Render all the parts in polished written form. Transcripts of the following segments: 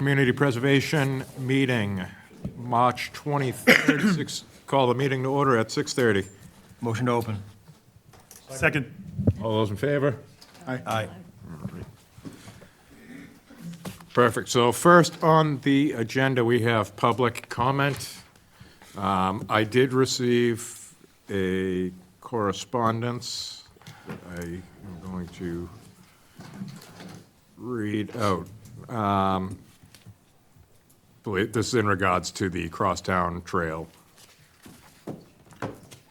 Community Preservation meeting, March 23rd, call the meeting to order at 6:30. Motion to open. Second. All those in favor? Aye. Perfect. So first on the agenda, we have public comment. I did receive a correspondence that I am going to read out. This is in regards to the Crosstown Trail.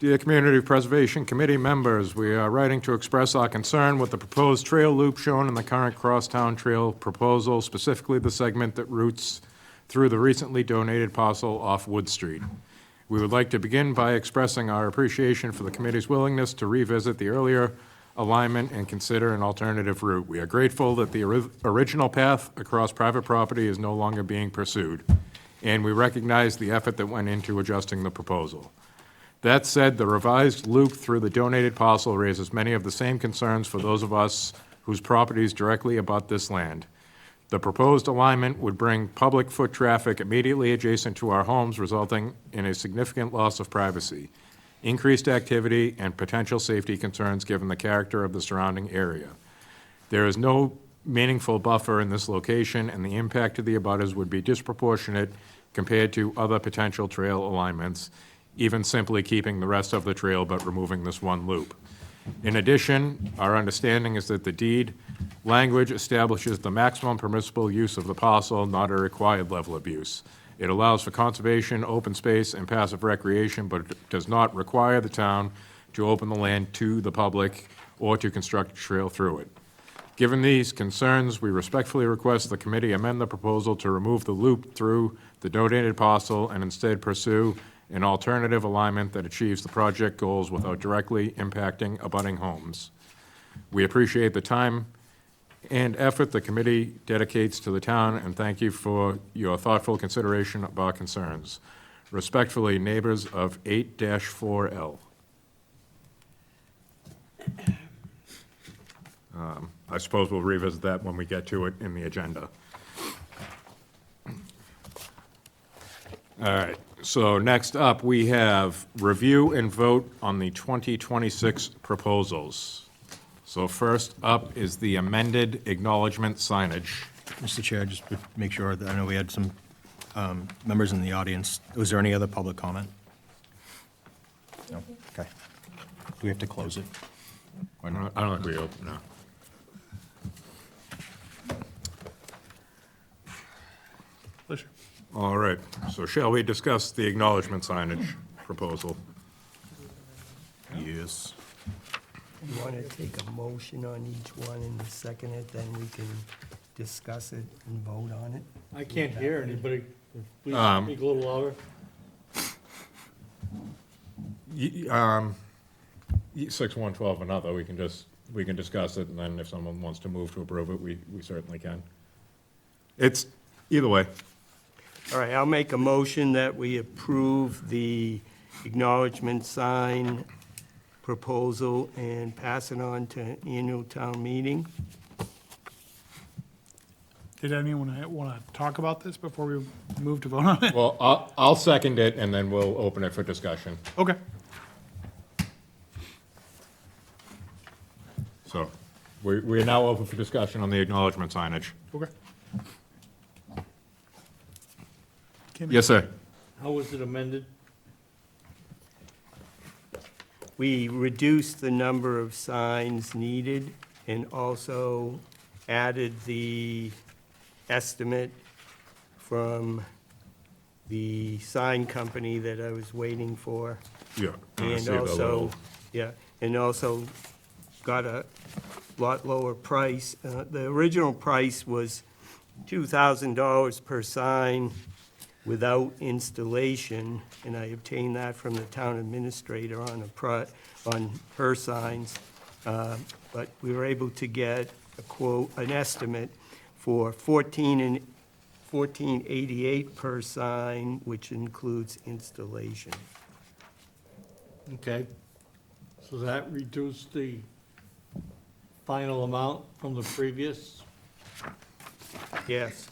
Dear Community Preservation Committee members, we are writing to express our concern with the proposed trail loop shown in the current Crosstown Trail proposal, specifically the segment that routes through the recently donated parcel off Wood Street. We would like to begin by expressing our appreciation for the committee's willingness to revisit the earlier alignment and consider an alternative route. We are grateful that the original path across private property is no longer being pursued, and we recognize the effort that went into adjusting the proposal. That said, the revised loop through the donated parcel raises many of the same concerns for those of us whose properties directly abut this land. The proposed alignment would bring public foot traffic immediately adjacent to our homes, resulting in a significant loss of privacy, increased activity, and potential safety concerns given the character of the surrounding area. There is no meaningful buffer in this location, and the impact to the abutters would be disproportionate compared to other potential trail alignments, even simply keeping the rest of the trail but removing this one loop. In addition, our understanding is that the deed language establishes the maximum permissible use of the parcel, not a required level of use. It allows for conservation, open space, and passive recreation, but it does not require the town to open the land to the public or to construct a trail through it. Given these concerns, we respectfully request the committee amend the proposal to remove the loop through the donated parcel and instead pursue an alternative alignment that achieves the project goals without directly impacting abutting homes. We appreciate the time and effort the committee dedicates to the town, and thank you for your thoughtful consideration of our concerns. Respectfully, neighbors of 8-4L. I suppose we'll revisit that when we get to it in the agenda. All right, so next up, we have review and vote on the 2026 proposals. So first up is the amended acknowledgement signage. Mr. Chair, just to make sure that I know we had some members in the audience. Was there any other public comment? No? Okay. Do we have to close it? I don't think we open, no. Pleasure. All right, so shall we discuss the acknowledgement signage proposal? Yes. You want to take a motion on each one and second it, then we can discuss it and vote on it? I can't hear anybody. Please Um, speak a little louder. 6112 another, we can discuss it, and then if someone wants to move to approve it, we certainly can. It's, either way. All right, I'll make a motion that we approve the acknowledgement sign proposal and pass it on to annual town meeting. Did anyone want to talk about this before we move to vote on it? Well, I'll second it, and then we'll open it for discussion. Okay. So, we're now open for discussion on the acknowledgement signage. Okay. Yes, sir. How was it amended? We reduced the number of signs needed and also added the estimate from the sign company that I was waiting for. Yeah. I And see the also, little- and also got a lot lower price. The original price was $2,000 per sign without installation, and I obtained that from the town administrator on her signs. But we were able to get a quote, an estimate for $1488 per sign, which includes installation. Okay. So that reduced the final amount from the previous? Yes.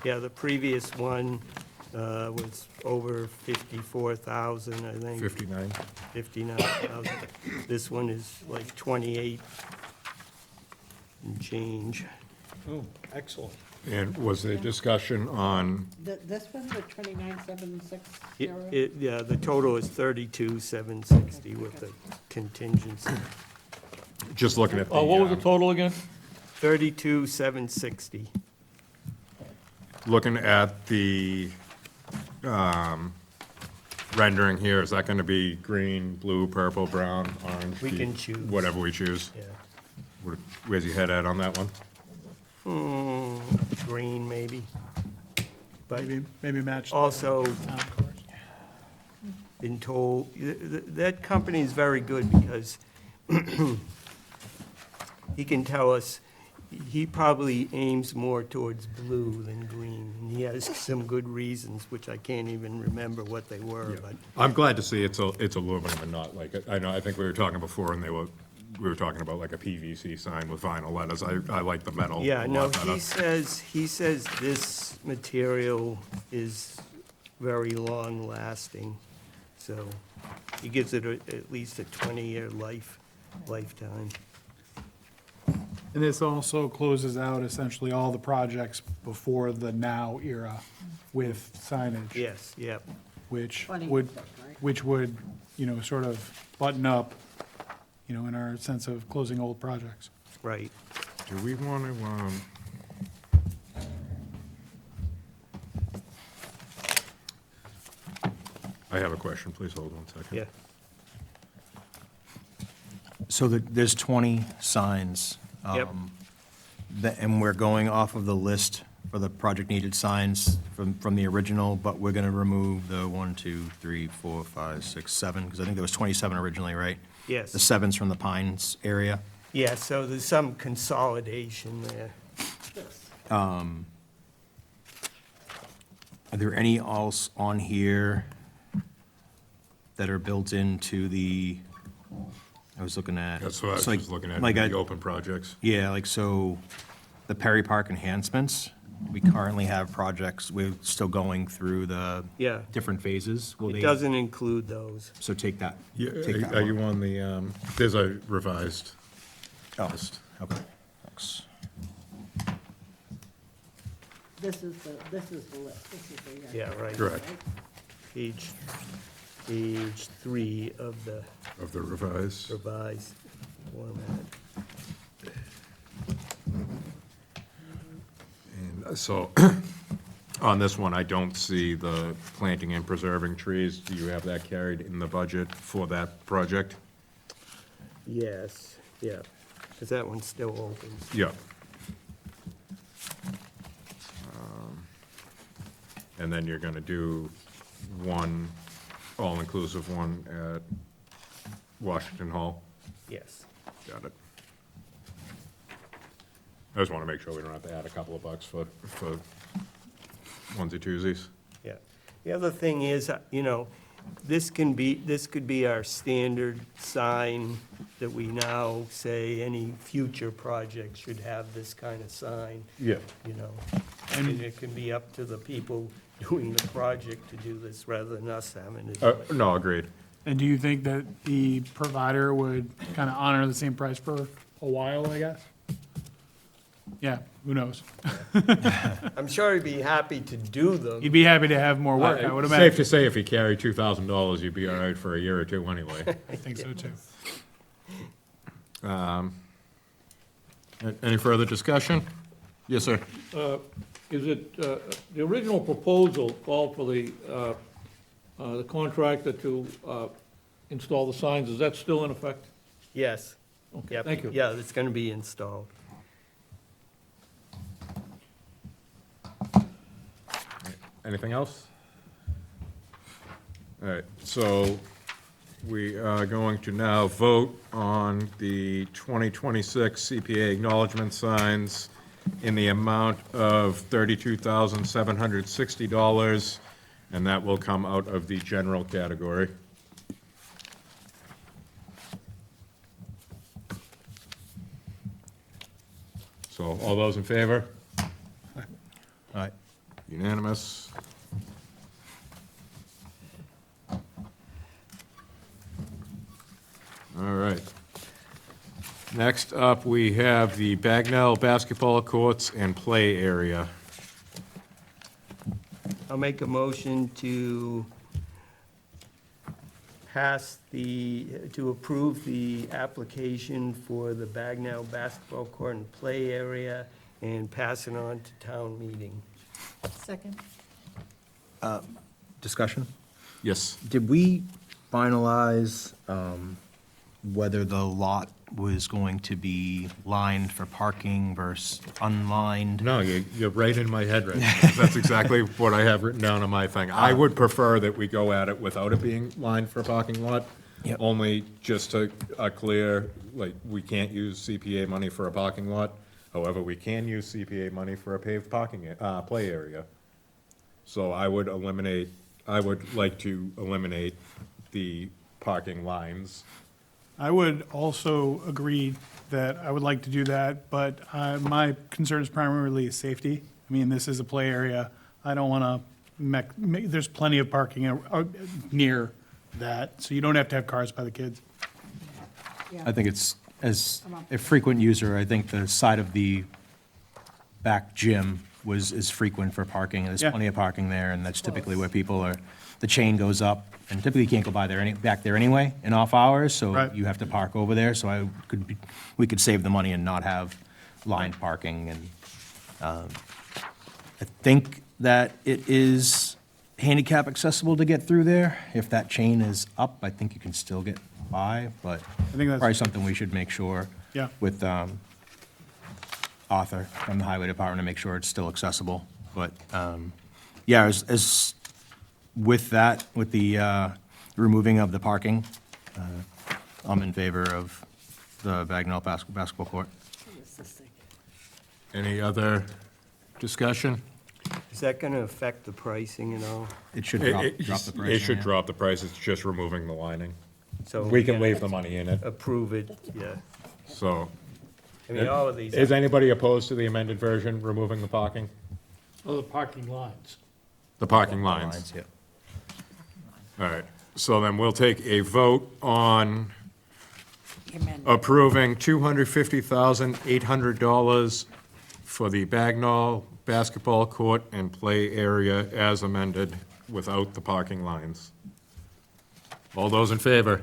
Yeah, the previous one was over 54,000, I think. 59. 59,000. This one is like 28 and change. Oh, excellent. And was there discussion on, This one, the 29760? Yeah, the total is 32,760 with the contingency. just looking at the... Oh, what was the total again? 32,760. Looking at the rendering here, is that going to be green, blue, purple, brown, orange? We can choose. Whatever we choose. Yeah. Where's your head at on that one? Green, maybe. But Maybe match. also town cars. been told, that company is very good because he can tell us, he probably aims more towards blue than green. And he has some good reasons, which I can't even remember what they were, but I'm glad to see it's aluminum and not like, I think we were talking before and we were talking about like a PVC sign with vinyl letters. I like the metal yeah, a no, lot better. he says this material is very long-lasting. So he gives it at least a 20-year lifetime. And this also closes out essentially all the projects before the now era with signage. Yes, yep. Which 20%, would, right? which would, sort of button up, in our sense of closing old projects. Right. Do we want to, I have a question, please hold 1 second. Yeah. So there's 20 signs. Yep. And we're going off of the list for the project-needed signs from the original, but we're going to remove the 1, 2, 3, 4, 5, 6, 7, because I think there was 27 originally, right? Yes. The 7's from the Pines area. Yeah, so there's some consolidation there. Are there any else on here that are built into the, I was looking at. That's what I was so like- just looking at, like the a- open projects. Yeah, like, so, the Perry Park enhancements, we currently have projects, we're still going through the Yeah. different phases. Will It they? doesn't include those. So take that. Yeah, take that are you one. on the, there's a revised Oh, list. okay, thanks. This is the list, this is the. Yeah, right. Correct. Page 3 of the Of the revised. revised format. And so, on this one, I don't see the planting and preserving trees. Do you have that carried in the budget for that project? Yes, yeah, because that one's still open. Yeah. And then you're gonna do one, all-inclusive one at Washington Hall? Yes. Got it. I just wanna make sure we don't have to add a couple of bucks for onesie-twosies. Yeah. The other thing is, this could be our standard sign that we now say any future project should have this kind of sign, Yeah. And it can be up to the people doing the project to do this rather than us having to do it. No, agreed. And do you think that the provider would kind of honor the same price for a while, I guess? Yeah, who knows? I'm sure he'd be happy to do them. You'd be happy to have more work, I would Safe imagine. to say, if you carry $2,000, you'd be all right for a year or two anyway. I think so too. Any further discussion? Yes, sir. Is it, the original proposal called for the contractor to install the signs, is that still in effect? Yes. Okay, Yep. thank you. Yeah, it's going to be installed. Anything else? All right, so we are going to now vote on the 2026 CPA acknowledgement signs in the amount of $32,760, and that will come out of the general category. So all those in favor? All right, Unanimous. All right. Next up, we have the Bagnell basketball courts and play area. I'll make a motion to to approve the application for the Bagnell basketball court and play area and pass it on to town meeting. Second? Discussion? Yes. Did we finalize whether the lot was going to be lined for parking versus unlined? No, you're right in my head right now. That's exactly what I have written down on my thing. I would prefer that we go at it without it being lined for a parking lot. Yep. Only just to clear, like, we can't use CPA money for a parking lot. However, we can use CPA money for a paved play area. So I would like to eliminate the parking lines. I would also agree that I would like to do that, but my concern is primarily safety. I mean, this is a play area. I don't want to there's plenty of parking near that, so you don't have to have cars by the kids. I think it's, as a frequent user, I think the side of the back gym is frequent for parking. There's Yeah. plenty of parking there, and that's typically where people are, the chain goes up, and typically you can't go back there anyway in off hours, so Right. you have to park over there, so we could save the money and not have lined parking, and I think that it is handicap accessible to get through there. If that chain is up, I think you can still get by, but think that's- probably something we should make sure Yeah. with Arthur from the Highway Department to make sure it's still accessible. But, yeah, as with that, with the removing of the parking, I'm in favor of the Bagnell basketball court. What's this thing? Any other discussion? Is that going to affect the pricing and all? It should drop the price. It should drop the price, it's just removing the lining. So We can leave the money in it, approve it, yeah. so. I mean, all of these. Is anybody opposed to the amended version, removing the parking? Oh, the parking lines. The parking lines. Yeah. All right, so then we'll take a vote on Amendment. approving $250,800 for the Bagnall basketball court and play area as amended without the parking lines. All those in favor?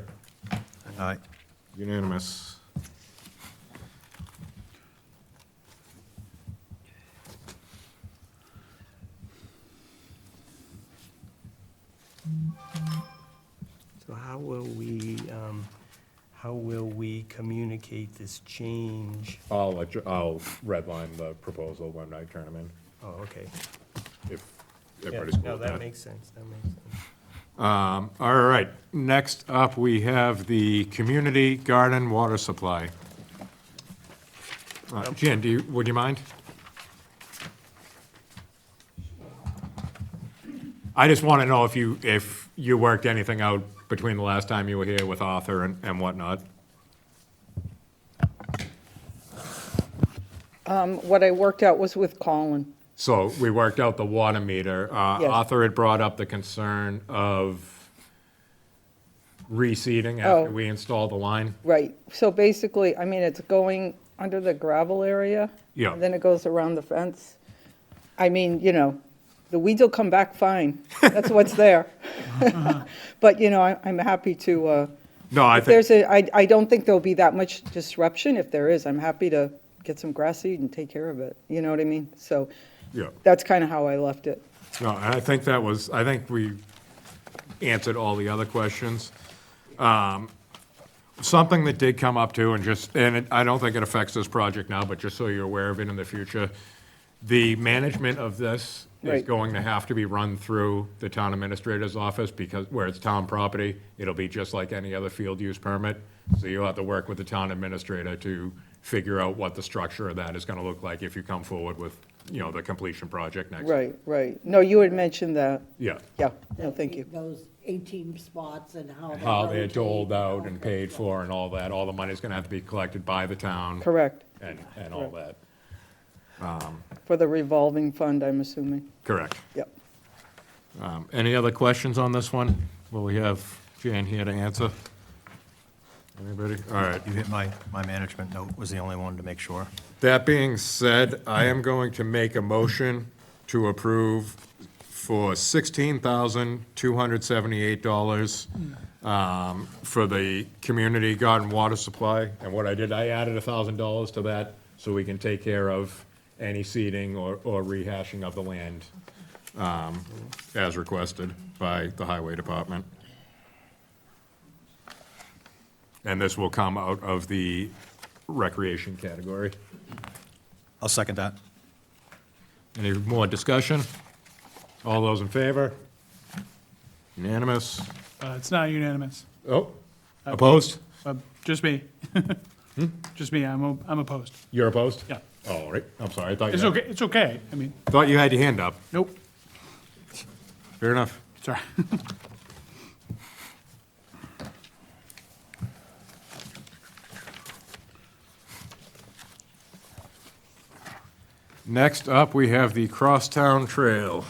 Aye. Unanimous. So how will we communicate this change? I'll redline the proposal when I turn them in, Oh, okay. if Yeah, everybody's cool no, with that that. makes sense, that makes sense. All right, next up, we have the community garden water supply. Jen, would you mind? I just want to know if you worked anything out between the last time you were here with Arthur and whatnot. What I worked out was with Colin. So we worked out the water meter. Yes. Arthur had brought up the concern of reseeding after Oh. we installed the line. Right, so basically, I mean, it's going under the gravel area. Yeah. And then it goes around the fence. I mean, you know, the weeds will come back fine. That's what's there. But, you know, I'm happy to, No, I if think, there's I don't think there'll be that much disruption. If there is, I'm happy to get some grass seed and take care of it. You know what I mean? So yeah. that's kind of how I left it. No, and I think we answered all the other questions. Something that did come up too, I don't think it affects this project now, but just so you're aware of it in the future, the management of this is Right. going to have to be run through the town administrator's office, because where it's town property, it'll be just like any other field use permit. So you'll have to work with the town administrator to figure out what the structure of that is gonna look like if you come forward with, the completion project next. Right. No, you had mentioned that. Yeah. Yeah, no, thank you. Those 18 spots and how they How they're rotate. doled out and paid for and all that, all the money's gonna have to be collected by the town. Correct. And all that. For the revolving fund, I'm assuming. Correct. Yep. Any other questions on this one? Will we have Jan here to answer? Anybody? All right. You hit my management note, was the only one to make sure. That being said, I am going to make a motion to approve for $16,278 for the community garden water supply. And what I did, I added $1,000 to that so we can take care of any seeding or rehashing of the land as requested by the highway department. And this will come out of the recreation category. I'll second that. Any more discussion? All those in favor? Unanimous? It's not unanimous. Oh, opposed? Just me. Just me, I'm opposed. You're opposed? Yeah. Oh, all right, I'm sorry, I thought It's you, okay, it's okay. I mean, thought you had your hand up. nope, Fair enough. sorry. Next up, we have the Crosstown Trail.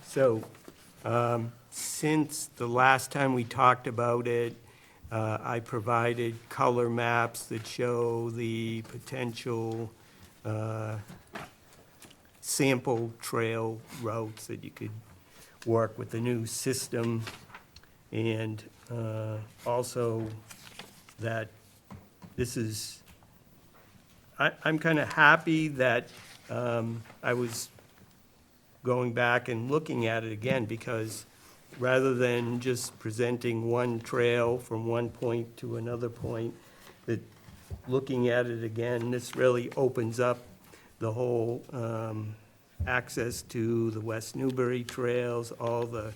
So, since the last time we talked about it, I provided color maps that show the potential sample trail routes that you could work with the new system. And also that this is, I'm kind of happy that I was going back and looking at it again, because rather than just presenting one trail from one point to another point, that looking at it again, this really opens up the whole access to the West Newbury trails, all the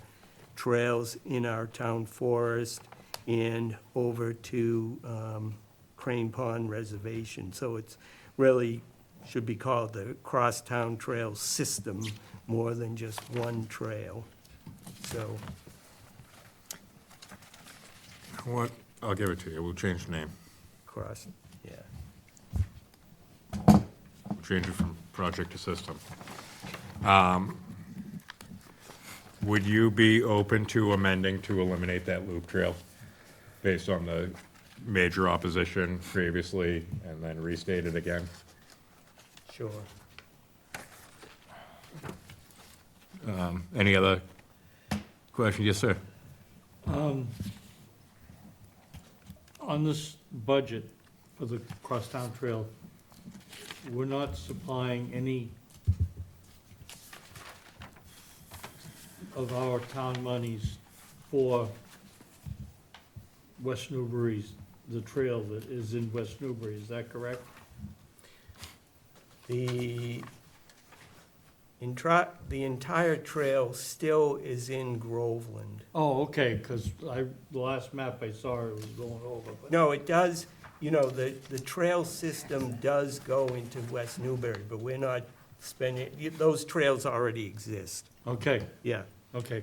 trails in our town forest, and over to Crane Pond Reservation. So it's really should be called the Crosstown Trail System more than just one trail. So, What, I'll give it to you, we'll change the name. cross, yeah. We'll change it from project to system. Would you be open to amending to eliminate that loop trail based on the major opposition previously and then restate it again? Sure. Any other questions? Yes, sir. On this budget for the Crosstown Trail, we're not supplying any of our town monies for West Newbury's, the trail that is in West Newbury, is that correct? The entire trail still is in Groveland. Oh, okay, because the last map I saw, it was going over, but, No, it does, you know, the trail system does go into West Newbury, but we're not spending, those trails already exist. okay, Yeah. okay.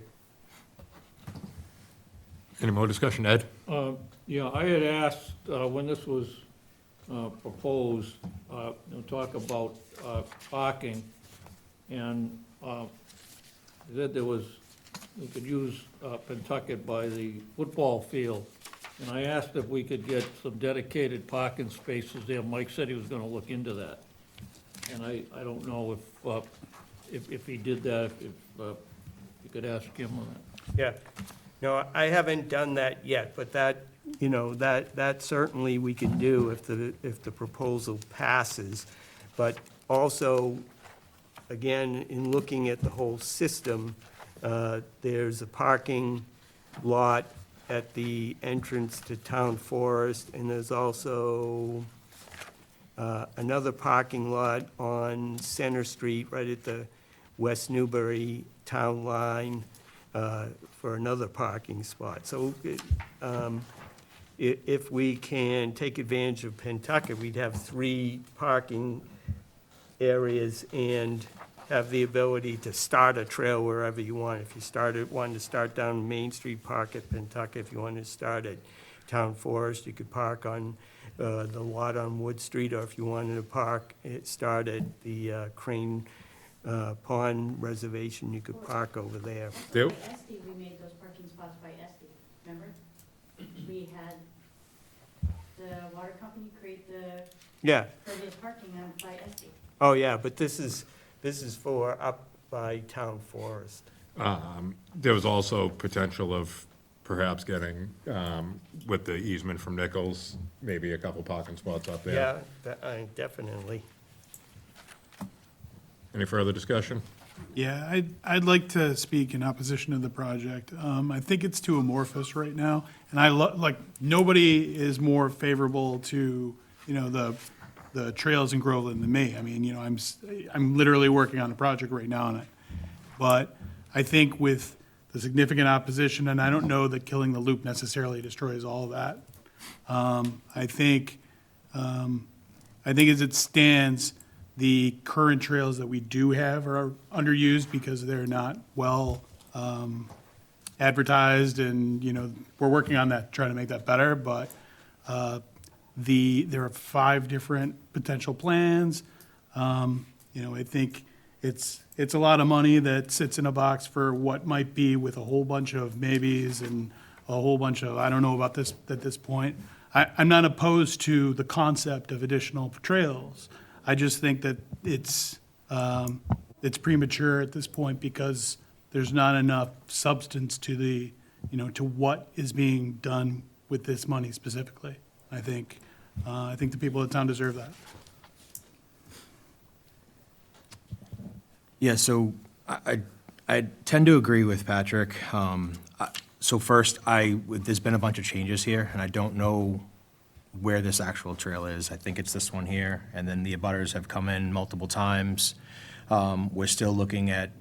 Any more discussion, Ed? Yeah, I had asked, when this was proposed, talk about parking, and that there was, we could use Pentucket by the football field, and I asked if we could get some dedicated parking spaces there. Mike said he was gonna look into that, and I don't know if he did that, if you could ask him on that. Yeah, no, I haven't done that yet, but that, you know, that certainly we can do if the proposal passes. But also, again, in looking at the whole system, there's a parking lot at the entrance to Town Forest, and there's also another parking lot on Center Street, right at the West Newbury town line, for another parking spot. So if we can take advantage of Pentucket, we'd have 3 parking areas and have the ability to start a trail wherever you want. If you wanted to start down Main Street, park at Pentucket. If you wanted to start at Town Forest, you could park on the lot on Wood Street, or if you wanted to start at the Crane Pond Reservation, you could park over there. Do? By Esty, we made those parking spots by Esty, remember? We had the water company create the Yeah, previous parking on by Esty. oh, yeah, but this is for up by Town Forest. There was also potential of perhaps getting, with the easement from Nichols, maybe a couple parking spots up there. Yeah, definitely. Any further discussion? Yeah, I'd like to speak in opposition to the project. I think it's too amorphous right now, and nobody is more favorable to, the trails in Groveland than me. I mean, I'm literally working on a project right now on it. But I think with the significant opposition, and I don't know that killing the loop necessarily destroys all of that. I think as it stands, the current trails that we do have are underused because they're not well advertised, and, we're working on that, trying to make that better, but there are 5 different potential plans. I think it's a lot of money that sits in a box for what might be, with a whole bunch of maybes and a whole bunch of, I don't know about this at this point. I'm not opposed to the concept of additional trails. I just think that it's premature at this point because there's not enough substance to to what is being done with this money specifically. I think the people of the town deserve that. Yeah, so I tend to agree with Patrick. So first, there's been a bunch of changes here, and I don't know where this actual trail is. I think it's this one here, and then the abutters have come in multiple times. We're still looking at,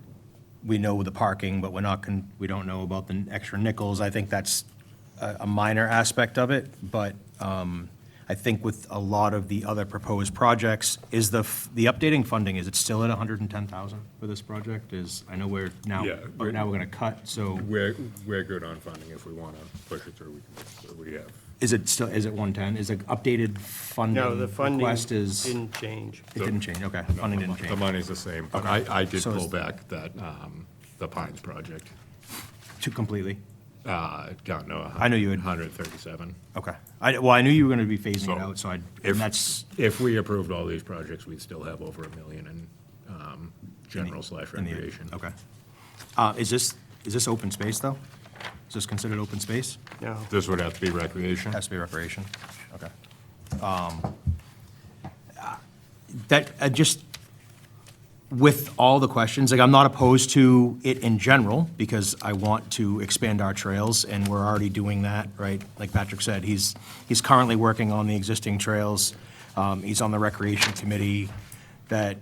we know the parking, but we don't know about the extra nickels. I think that's a minor aspect of it, but I think with a lot of the other proposed projects, is the updating funding, is it still at 110,000 for this project? I know we're now, Yeah, but now we're gonna cut, so We're good on funding. If we want to push it through, we have. is it 110? Is it updated funding? No, the funding request is? didn't change. It didn't change, okay, funding didn't The change. money's the same, but Okay. I did So pull is- back that, the Pines project, To completely, down to I know you had- 137. okay. I knew you were gonna be phasing it So, out, so and If, that's. if we approved all these projects, we'd still have over $1 million in, general / in the- recreation. Okay. Is this open space, though? Is this considered open space? No, This would have to be recreation. Has to be recreation, okay. That, just, with all the questions, I'm not opposed to it in general, because I want to expand our trails, and we're already doing that, right? Like Patrick said, he's currently working on the existing trails. He's on the recreation committee that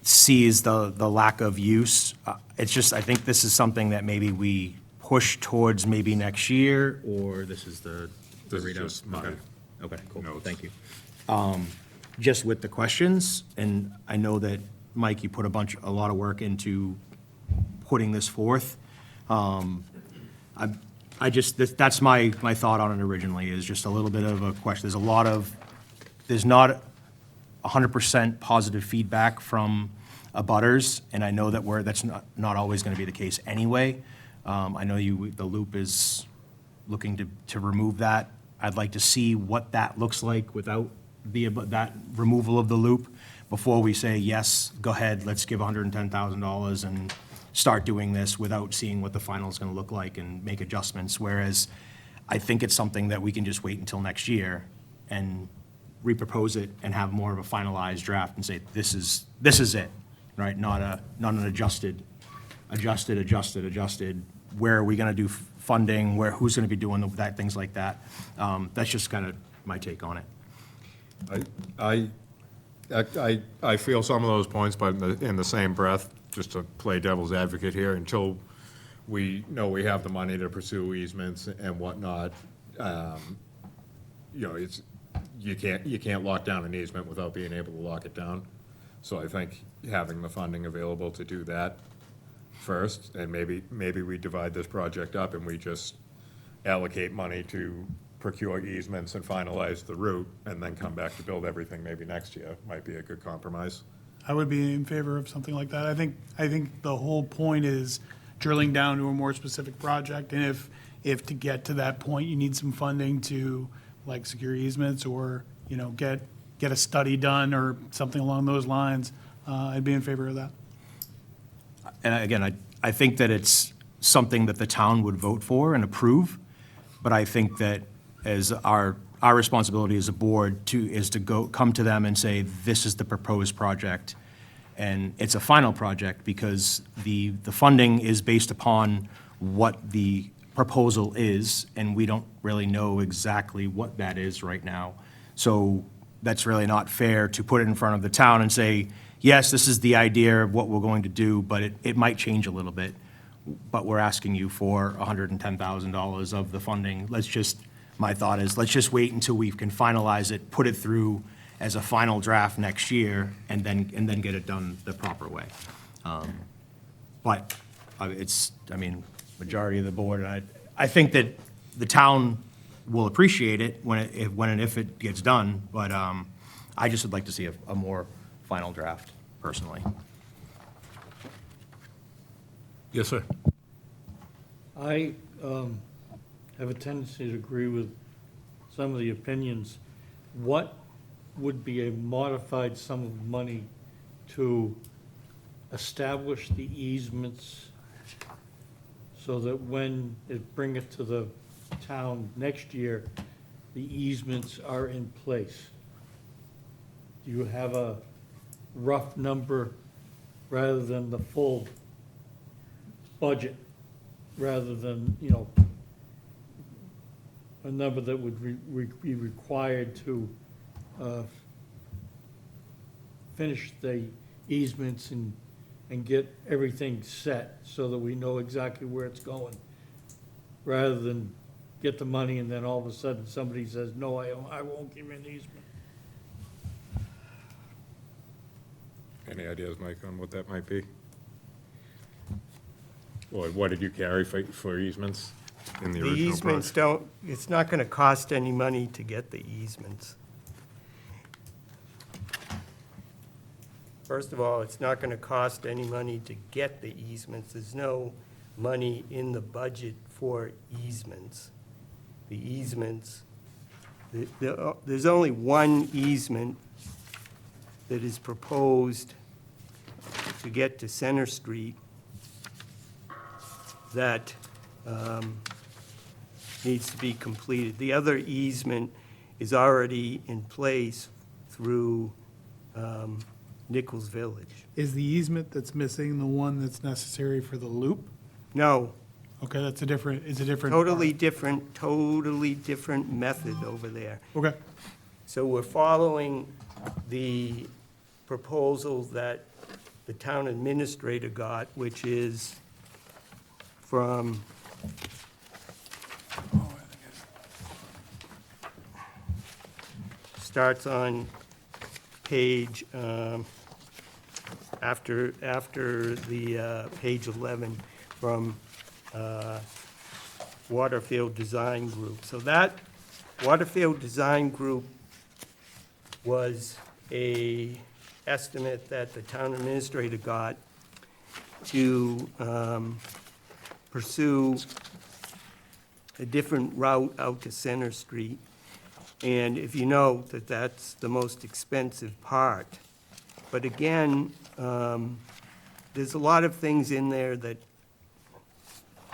sees the lack of use. It's just, I think this is something that maybe we push towards maybe next year, or this is the This is readout? just my Okay, cool, notes. thank you. Just with the questions, and I know that, Mike, you put a lot of work into putting this forth. That's my thought on it originally, is just a little bit of a question. There's not 100% positive feedback from abutters, and I know that's not always gonna be the case anyway. I know the loop is looking to remove that. I'd like to see what that looks like without that removal of the loop before we say, yes, go ahead, let's give $110,000 and start doing this, without seeing what the final is gonna look like and make adjustments. Whereas I think it's something that we can just wait until next year and repropose it and have more of a finalized draft and say, this is it, right? Not an adjusted, where are we gonna do funding, who's gonna be doing that, things like that. That's just kind of my take on it. I feel some of those points, but in the same breath, just to play devil's advocate here, until we know we have the money to pursue easements and whatnot, you can't lock down an easement without being able to lock it down. So I think having the funding available to do that first, and maybe we divide this project up and we just allocate money to procure easements and finalize the route, and then come back to build everything maybe next year, might be a good compromise. I would be in favor of something like that. I think the whole point is drilling down to a more specific project, and if to get to that point, you need some funding to, like, secure easements or, you know, get a study done or something along those lines, I'd be in favor of that. And again, I think that it's something that the town would vote for and approve, but I think that as our responsibility as a board is to come to them and say, this is the proposed project, and it's a final project, because the funding is based upon what the proposal is, and we don't really know exactly what that is right now. So that's really not fair to put it in front of the town and say, yes, this is the idea of what we're going to do, but it might change a little bit. But we're asking you for $110,000 of the funding. My thought is, let's just wait until we can finalize it, put it through as a final draft next year, and then get it done the proper way. But majority of the board, I think that the town will appreciate it when and if it gets done, but I just would like to see a more final draft, personally. Yes, sir. I have a tendency to agree with some of the opinions. What would be a modified sum of money to establish the easements so that when it bring it to the town next year, the easements are in place? Do you have a rough number rather than the full budget, rather than, you know, a number that would be required to finish the easements and get everything set so that we know exactly where it's going, rather than get the money and then all of a sudden somebody says, no, I won't give you an easement. Any ideas, Mike, on what that might be? Or what did you carry for easements in the The original easements project? it's not gonna cost any money to get the easements. First of all, it's not gonna cost any money to get the easements. There's no money in the budget for easements. The easements, there's only one easement that is proposed to get to Center Street that needs to be completed. The other easement is already in place through Nichols Village. Is the easement that's missing the one that's necessary for the loop? No, Okay, it's a different. totally different method over there. Okay, So we're following the proposal that the town administrator got, which is from, starts on page, after the page 11, from Waterfield Design Group. So that Waterfield Design Group was a estimate that the town administrator got to pursue a different route out to Center Street. And if you know that that's the most expensive part. But again, there's a lot of things in there that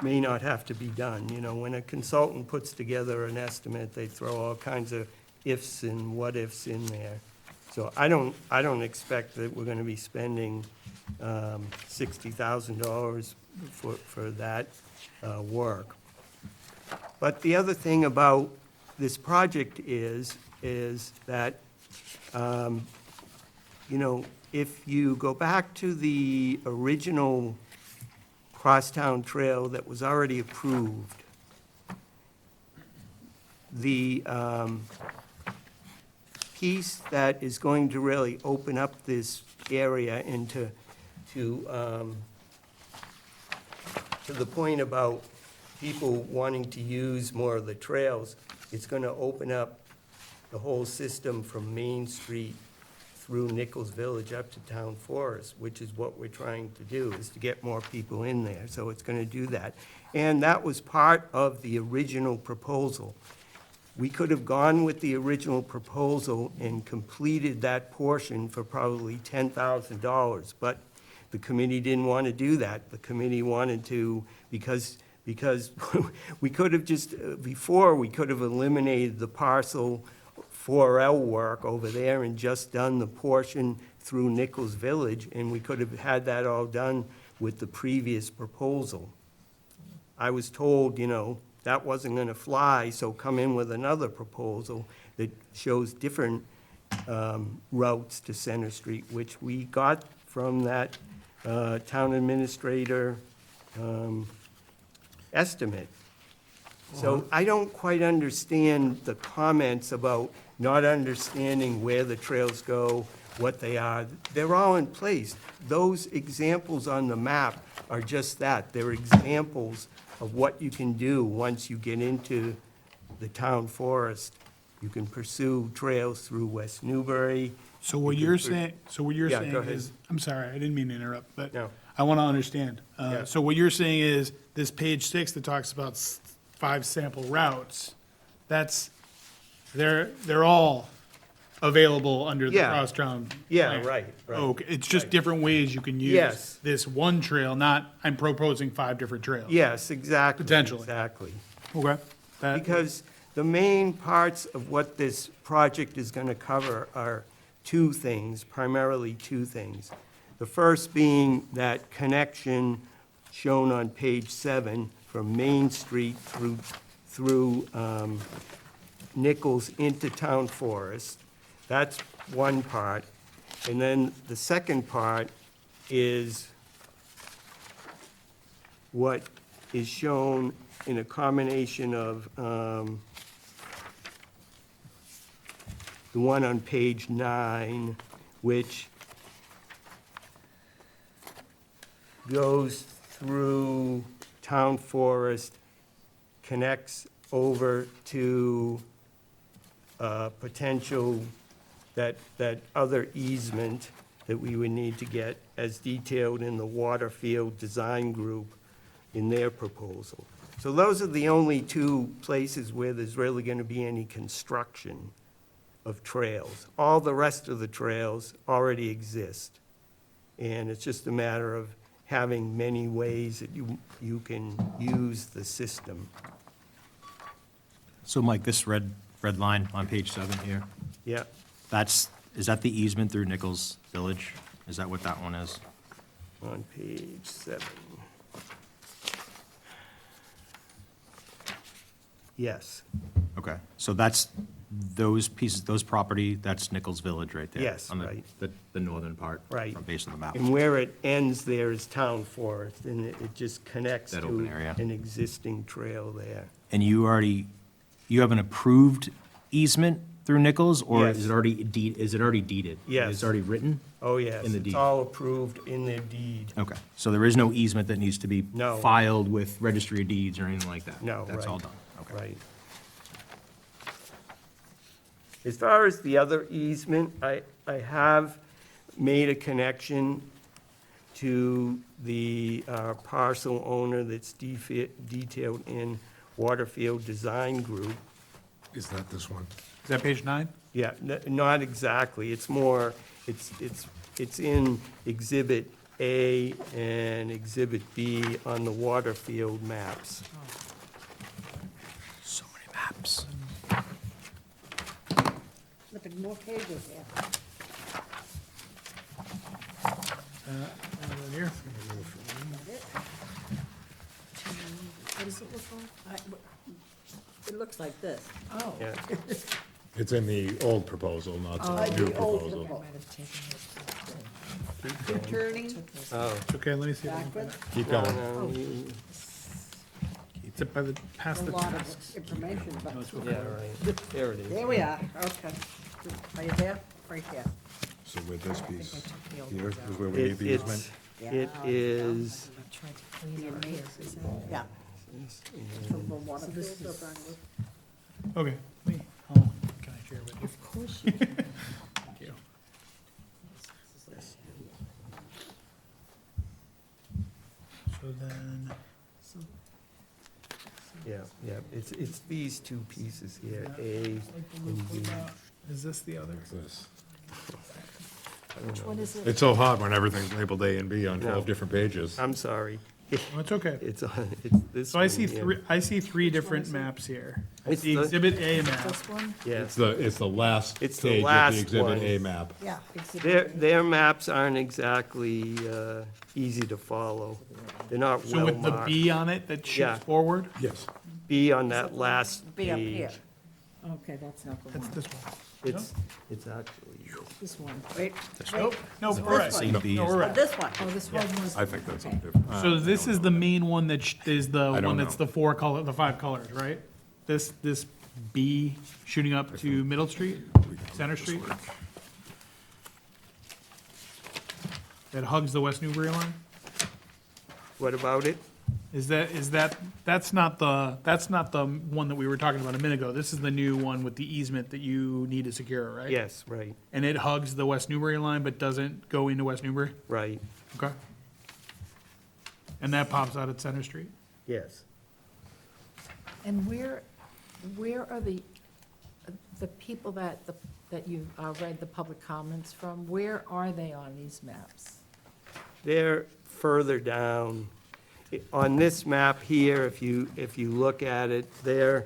may not have to be done. You know, when a consultant puts together an estimate, they throw all kinds of ifs and what-ifs in there. So I don't expect that we're gonna be spending $60,000 for that work. But the other thing about this project is that, you know, if you go back to the original Crosstown Trail that was already approved, piece that is going to really open up this area into, to the point about people wanting to use more of the trails, it's gonna open up the whole system from Main Street through Nichols Village up to Town Forest, which is what we're trying to do, is to get more people in there, so it's gonna do that. And that was part of the original proposal. We could have gone with the original proposal and completed that portion for probably $10,000, but the committee didn't want to do that. The committee wanted to, because we could have just, before, we could have eliminated the parcel 4L work over there and just done the portion through Nichols Village, and we could have had that all done with the previous proposal. I was told, that wasn't gonna fly, so come in with another proposal that shows different routes to Center Street, which we got from that town administrator estimate. So I don't quite understand the comments about not understanding where the trails go, what they are. They're all in place. Those examples on the map are just that. They're examples of what you can do once you get into the town forest. You can pursue trails through West Newbury. So what you're saying, Yeah, go ahead. is, I'm sorry, I didn't mean to interrupt, but No. I want to understand. Yeah. So what you're saying is, this page 6 that talks about 5 sample routes, they're all available under the Yeah. Crosstown Yeah, plan? right. Okay, it's just different ways you can use Yes. this one trail, not, I'm proposing 5 different trails? Yes, exactly. Potentially. Exactly. Okay. That- Because the main parts of what this project is going to cover are two things, primarily two things. The first being that connection shown on page 7 from Main Street through Nichols into Town Forest. That's one part. And then the second part is what is shown in a combination of the one on page 9, which goes through Town Forest, connects over to potential, that other easement that we would need to get as detailed in the Waterfield Design Group in their proposal. So those are the only two places where there's really going to be any construction of trails. All the rest of the trails already exist. And it's just a matter of having many ways that you can use the system. So Mike, this red line on page 7 here, Yeah, is that the easement through Nichols Village? Is that what that one is? on page 7. Yes, Okay, so that's those pieces, those property, that's Nichols Village right there? Yes, on the- right. The northern part? Right. From base of the map. and where it ends there is Town Forest, and it just connects That to open area. an existing trail there. And you have an approved easement through Nichols? Or Yes. is it already deeded? Yes. It's already written? Oh, yes, In the it's deed. all approved in their deed. Okay, so there is no easement that needs to be No. filed with Registry of Deeds or anything like that? No, That's all right. done, okay. Right. As far as the other easement, I have made a connection to the parcel owner that's detailed in Waterfield Design Group. Is that this one? Is that page 9? Yeah, not exactly, it's more, it's in Exhibit A and Exhibit B on the Waterfield maps. So many maps. Look at more pages here. Here? What does it look like? It looks like this. Oh. Yeah. It's in the old proposal, not the new The old proposal. proposal. Turning Okay, let me see. if I can find backwards, it. Keep No, going. no, you- It's up by the, past a the lot task. of information, but, Yeah, right, there it is. there we are, okay. Are you there? Right there. So would this be I think I took the old here, ones is out. where we need the easement? It is, I tried to clean it here, is that- Yeah. From the water So this field is- over on Okay, can I share with you? Of course you can. Thank you. So then, yeah, it's these two pieces here, A and B. is this the other? This. Which one is it? It's so hard when everything's labeled A and B on No. 12 different pages. I'm sorry, Oh, it's okay. it's this So I one see here. I see three different maps here. I It's see the- Exhibit A map. This one? It's Yeah, the last It's the page of last the Exhibit one. A map. Yeah. Exhibit A. their maps aren't exactly easy to follow. They're not So well with the marked. B on it that Yeah. shifts forward, Yes. B on that last Be up here. page. Okay, that's not the that's one. this one. It's actually, This one. Wait, Nope, nope, So we're right. this one. C&B No, is- we're oh, right. this one. Oh, this one was. I think that's okay. different. So this is the main one that is the I don't one that's know. the the 5 colors, right? This B shooting up to Middle Street, Center Street? That hugs the West Newbury line? what about it? That's not the one that we were talking about a minute ago. This is the new one with the easement that you need to secure, right? Yes, right, And it hugs the West Newbury line but doesn't go into West Newbury? right, Okay. And that pops out at Center Street? yes. And where are the people that you read the public comments from, where are they on these maps? They're further down. On this map here, if you look at it, they're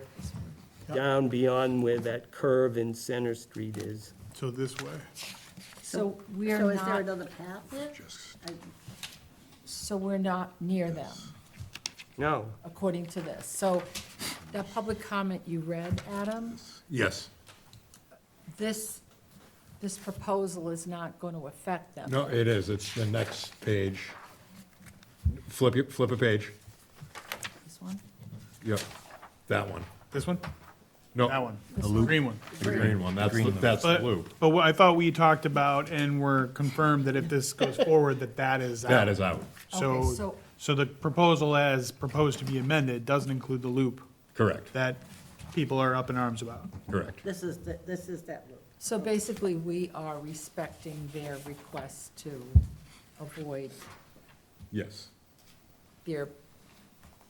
down beyond where that curve in Center Street is. So this way. So we're So is there not, another path there? so we're not near them, No, according to this. So that public comment you read, Adam, Yes. this proposal is not going to affect them. No, it is. It's the next page. Flip a page. This one? Yep. That one. This one? No. That one? This The green one? The green one. That's the But, loop. but what I thought we talked about and were confirmed that if this goes forward, that is out. That is out. Okay, So the proposal as proposed to be amended doesn't include the loop Correct. that people are up in arms about. Correct. This is that loop. So basically, we are respecting their request to avoid Yes. their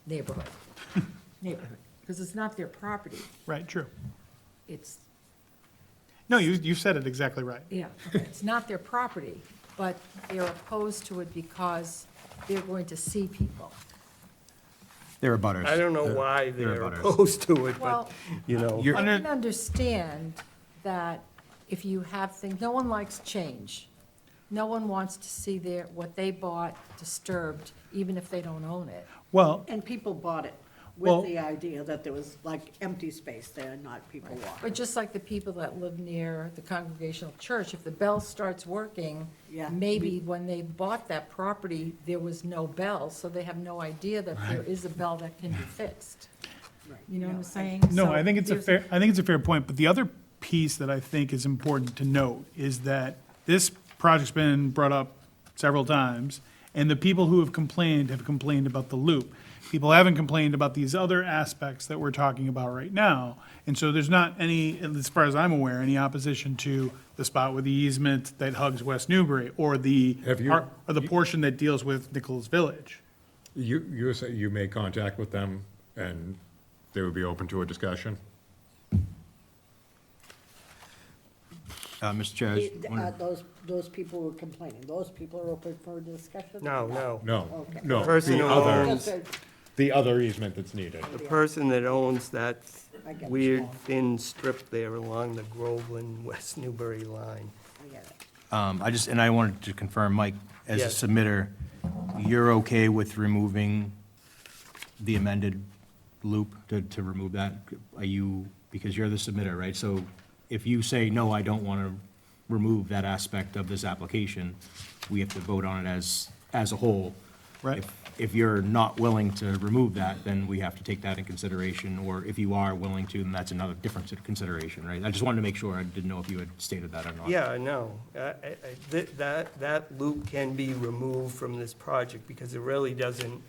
neighborhood. Because it's not their property, Right, true. it's, No, you said it exactly right. yeah, okay, it's not their property, but they're opposed to it because they're going to see people. They're abutters. I don't know why They're they're abutters. opposed to it, Well, but, you know. You're- I can understand that if you have things, no one likes change. No one wants to see what they bought disturbed, even if they don't own it. Well, And people bought it Well- with the idea that there was like empty space there, not people walking. But just like the people that live near the Congregational Church, if the bell starts working, Yeah. maybe when they bought that property, there was no bell, so they have no idea that there is a bell that can be fixed. Right. You know what I'm saying? no, So I think it's a there's I think it's a fair point, but the other piece that I think is important to note is that this project's been brought up several times, and the people who have complained about the loop. People haven't complained about these other aspects that we're talking about right now. And so there's not any, as far as I'm aware, any opposition to the spot with the easement that hugs West Newbury or the, Have you- or the portion that deals with Nichols Village. You say you made contact with them and they would be open to a discussion? Mr. Chair, I was wondering- Those people who were complaining, those people are open for discussion? No, no. No, Okay. no. Person The who other, owns- the other easement that's needed. The person that owns that I get it. weird thin strip there along the Groveland-West Newbury line. I get it. I wanted to confirm, Mike, as a Yes. submitter, you're okay with removing the amended loop, to remove that? Are you, because you're the submitter, right? So if you say, no, I don't want to remove that aspect of this application, we have to vote on it as a whole. Right. If you're not willing to remove that, then we have to take that in consideration, or if you are willing to, then that's another different sort of consideration, right? I just wanted to make sure, I didn't know if you had stated that or not. Yeah, no, that loop can be removed from this project because it really doesn't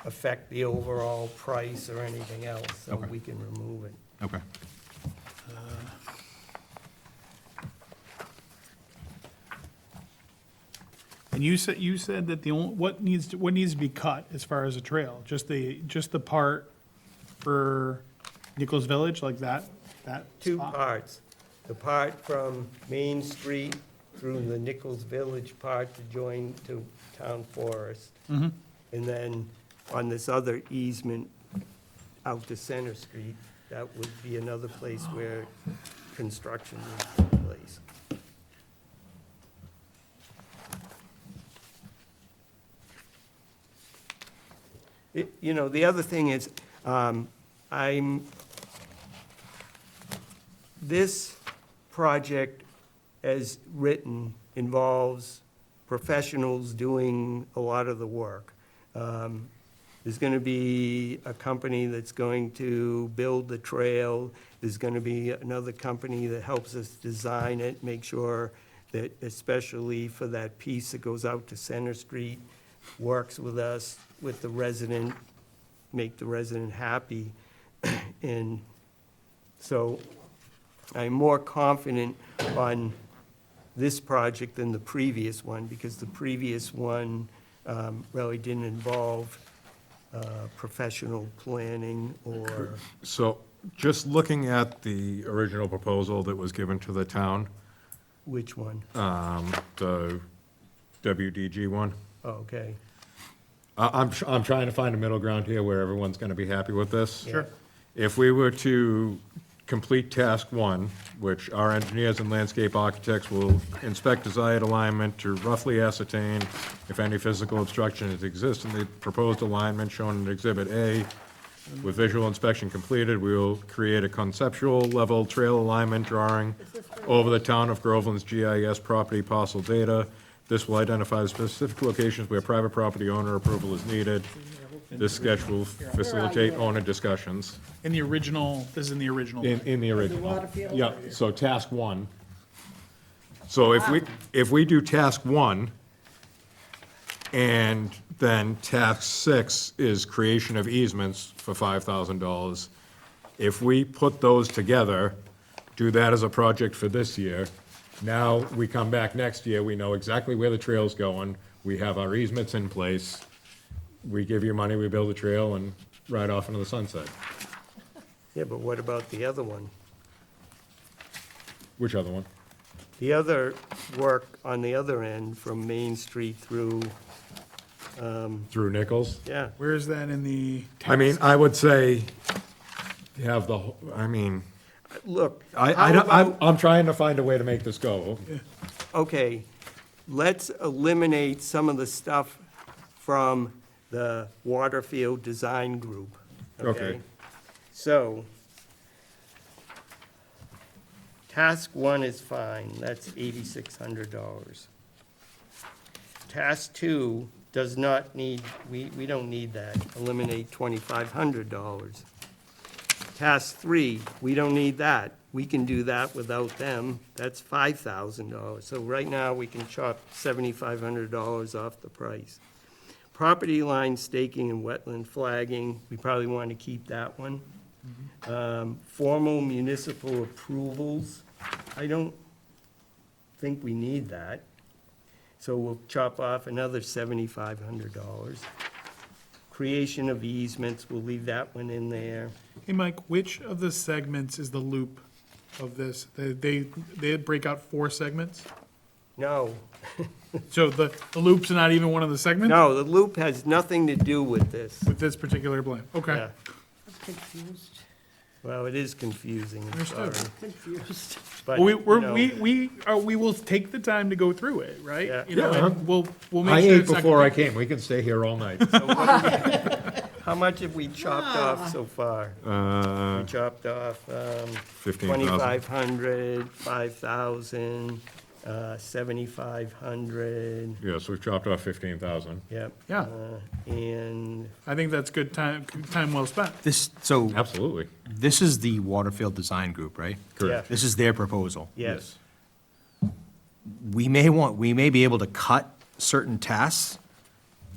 affect the overall price or anything else, so Okay. we can remove it. Okay. And you said that the only, what needs to be cut as far as a trail? Just the part for Nichols Village, like that Two spot? parts. The part from Main Street through the Nichols Village part to join to Town Forest. And then on this other easement out to Center Street, that would be another place where construction would take place. You know, the other thing is, this project, as written, involves professionals doing a lot of the work. There's going to be a company that's going to build the trail. There's going to be another company that helps us design it, make sure that, especially for that piece that goes out to Center Street, works with us, with the resident, make the resident happy. And so I'm more confident on this project than the previous one, because the previous one really didn't involve professional planning or, So, just looking at the original proposal that was given to the town, which one? the WDG one, Okay. I'm trying to find a middle ground here where everyone's gonna be happy with this. Sure. If we were to complete task one, which our engineers and landscape architects will inspect desired alignment to roughly ascertain if any physical obstructions exist in the proposed alignment shown in Exhibit A. With visual inspection completed, we will create a conceptual level trail alignment drawing over the town of Groveland's GIS property parcel data. This will identify the specific locations where private property owner approval is needed. This sketch will facilitate owner discussions. In the original, this is in the original. In the original. Waterfield? Yeah, so task one. So if we do task one, and then task 6 is creation of easements for $5,000, if we put those together, do that as a project for this year, now we come back next year, we know exactly where the trail's going, we have our easements in place, we give you money, we build a trail, and ride off into the sunset. Yeah, but what about the other one? Which other one? The other work on the other end from Main Street through, Through Nichols? yeah, Where is that in the? I mean, I would say, you have the, I mean, look. I how don't, about- I'm trying to find a way to make this go. Okay, let's eliminate some of the stuff from the Waterfield Design Group, okay? Okay. So, task 1 is fine, that's $8,600. Task 2 does not need, we don't need that, eliminate $2,500. Task 3, we don't need that, we can do that without them, that's $5,000. So right now, we can chop $7,500 off the price. Property line staking and wetland flagging, we probably want to keep that one. Formal municipal approvals, I don't think we need that. So we'll chop off another $7,500. Creation of easements, we'll leave that one in there. Hey, Mike, which of the segments is the loop of this? They break out 4 segments? No, So the loop's not even one of the segments? no, the loop has nothing to do with this. With this particular plan? Okay. Yeah. I'm confused, Well, it is confusing, I'm Understood. sorry. confused. But, Well, you know, we will take the time to go through it, right? Yeah. You know, Yeah. and we'll I make sure ate it's not. before I came, we can stay here all night. how much have we chopped off so far? We chopped off 15,000. 2,500, 5,000, 7,500, Yes, we've chopped off 15,000. yep. Yeah. And, I think that's good time well spent. So Absolutely. this is the Waterfield Design Group, right? Correct. This is their proposal. yes, We may be able to cut certain tasks.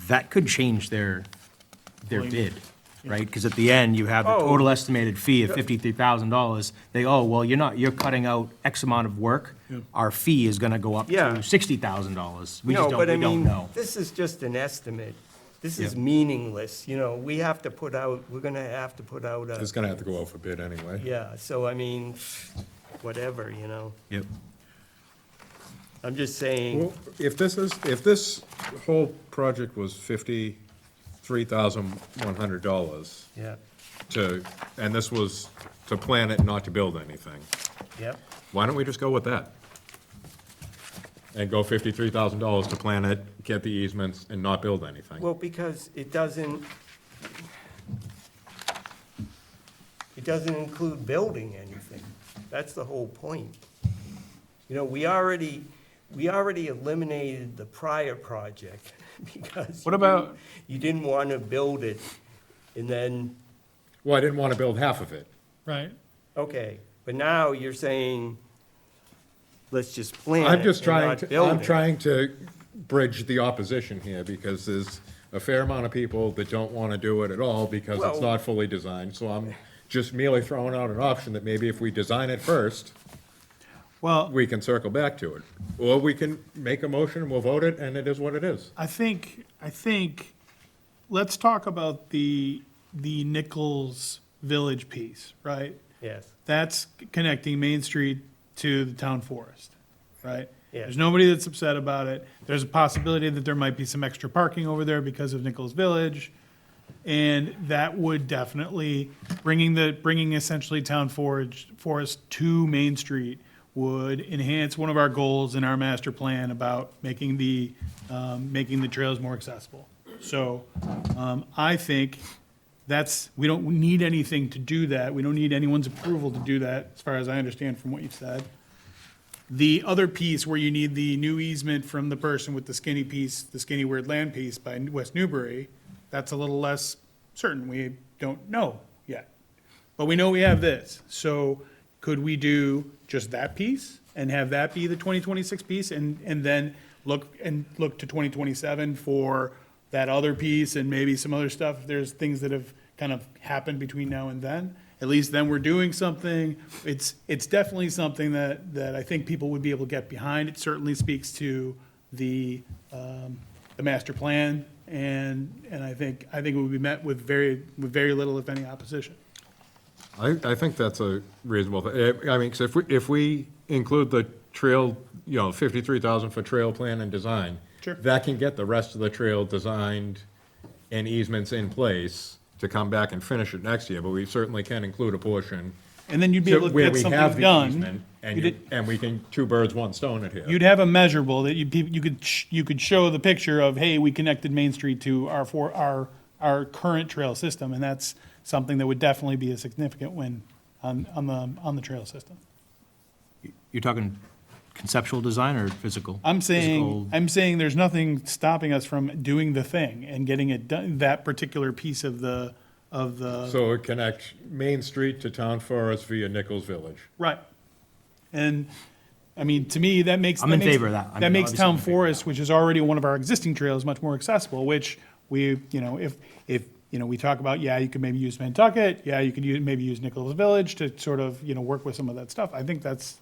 That could change their bid, right? Because at the end, you have the Oh. total estimated fee of $53,000. You're cutting out X amount of work. Our fee is gonna go up Yeah. to $60,000. We no, just but I don't mean, know. this is just an estimate. This is Yeah. meaningless, we have to put out, we're gonna have to put out It's a, gonna have to go out for bid anyway. yeah, so I mean, whatever, Yep. I'm just saying, Well, if this whole project was $53,100 yeah, and this was to plan it, not to build anything, yep. why don't we just go with that? And go $53,000 to plan it, get the easements, and not build anything? Well, because it doesn't include building anything. That's the whole point. We already eliminated the prior project because What about- you didn't want to build it, and then, Well, I didn't want to build half of it. Right. okay, but now you're saying, let's just plan I'm it just and trying not to, build I'm it. trying to bridge the opposition here, because there's a fair amount of people that don't want to do it at all because it's Well- not fully designed. So I'm just merely throwing out an option that maybe if we design it first, Well, we can circle back to it. Or we can make a motion and we'll vote it, and it is what it is. I think, let's talk about the Nichols Village piece, right? Yes, That's connecting Main Street to the town forest, right? Yeah. There's nobody that's upset about it. There's a possibility that there might be some extra parking over there because of Nichols Village. And that would definitely, bringing essentially town forest to Main Street would enhance one of our goals in our master plan about making the trails more accessible. So, I think we don't need anything to do that. We don't need anyone's approval to do that, as far as I understand from what you've said. The other piece where you need the new easement from the person with the skinny piece, the skinny weird land piece by West Newbury, that's a little less certain. We don't know yet. But we know we have this. So could we do just that piece and have that be the 2026 piece and then look to 2027 for that other piece and maybe some other stuff? If there's things that have kind of happened between now and then, at least then we're doing something. It's definitely something that I think people would be able to get behind. It certainly speaks to the master plan, and I think it would be met with very little, if any, opposition. I think that's a reasonable, I mean, 'cause if we include the trail, 53,000 for trail plan and design. Sure. That can get the rest of the trail designed and easements in place to come back and finish it next year, but we certainly can include a portion And then you'd be able to where get we have something the done. easement, You'd- and we can two birds, one stone it here. You'd have a measurable that you could show the picture of, hey, we connected Main Street to our current trail system, and that's something that would definitely be a significant win on the trail system. You're talking conceptual design or physical? I'm Physical- saying there's nothing stopping us from doing the thing and getting it done, that particular piece of the, So it connects Main Street to Town Forest via Nichols Village. right. And, I mean, to me, that makes. I'm in that makes- favor of that. I That mean, makes obviously I'm town in favor of forest, which is already one of our existing trails, much more accessible, which we, if, we talk about, yeah, you could maybe use Nantucket, yeah, you could maybe use Nichols Village to sort of, work with some of that stuff. I think that's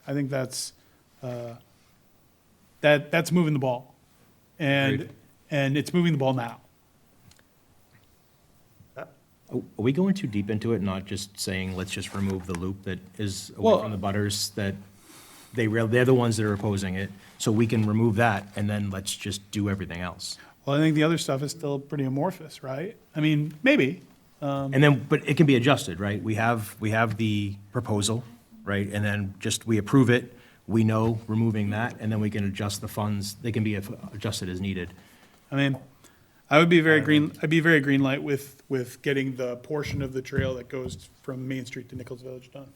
moving the ball. Agreed. And it's moving the ball now. Are we going too deep into it, not just saying, let's just remove the loop that is Well- away from the butters, that they're the ones that are opposing it, so we can remove that, and then let's just do everything else? Well, I think the other stuff is still pretty amorphous, right? I mean, maybe. And then, but it can be adjusted, right? We have the proposal, right? And then just, we approve it, we know removing that, and then we can adjust the funds, they can be adjusted as needed. I mean, I'd be very green light with getting the portion of the trail that goes from Main Street to Nichols Village done.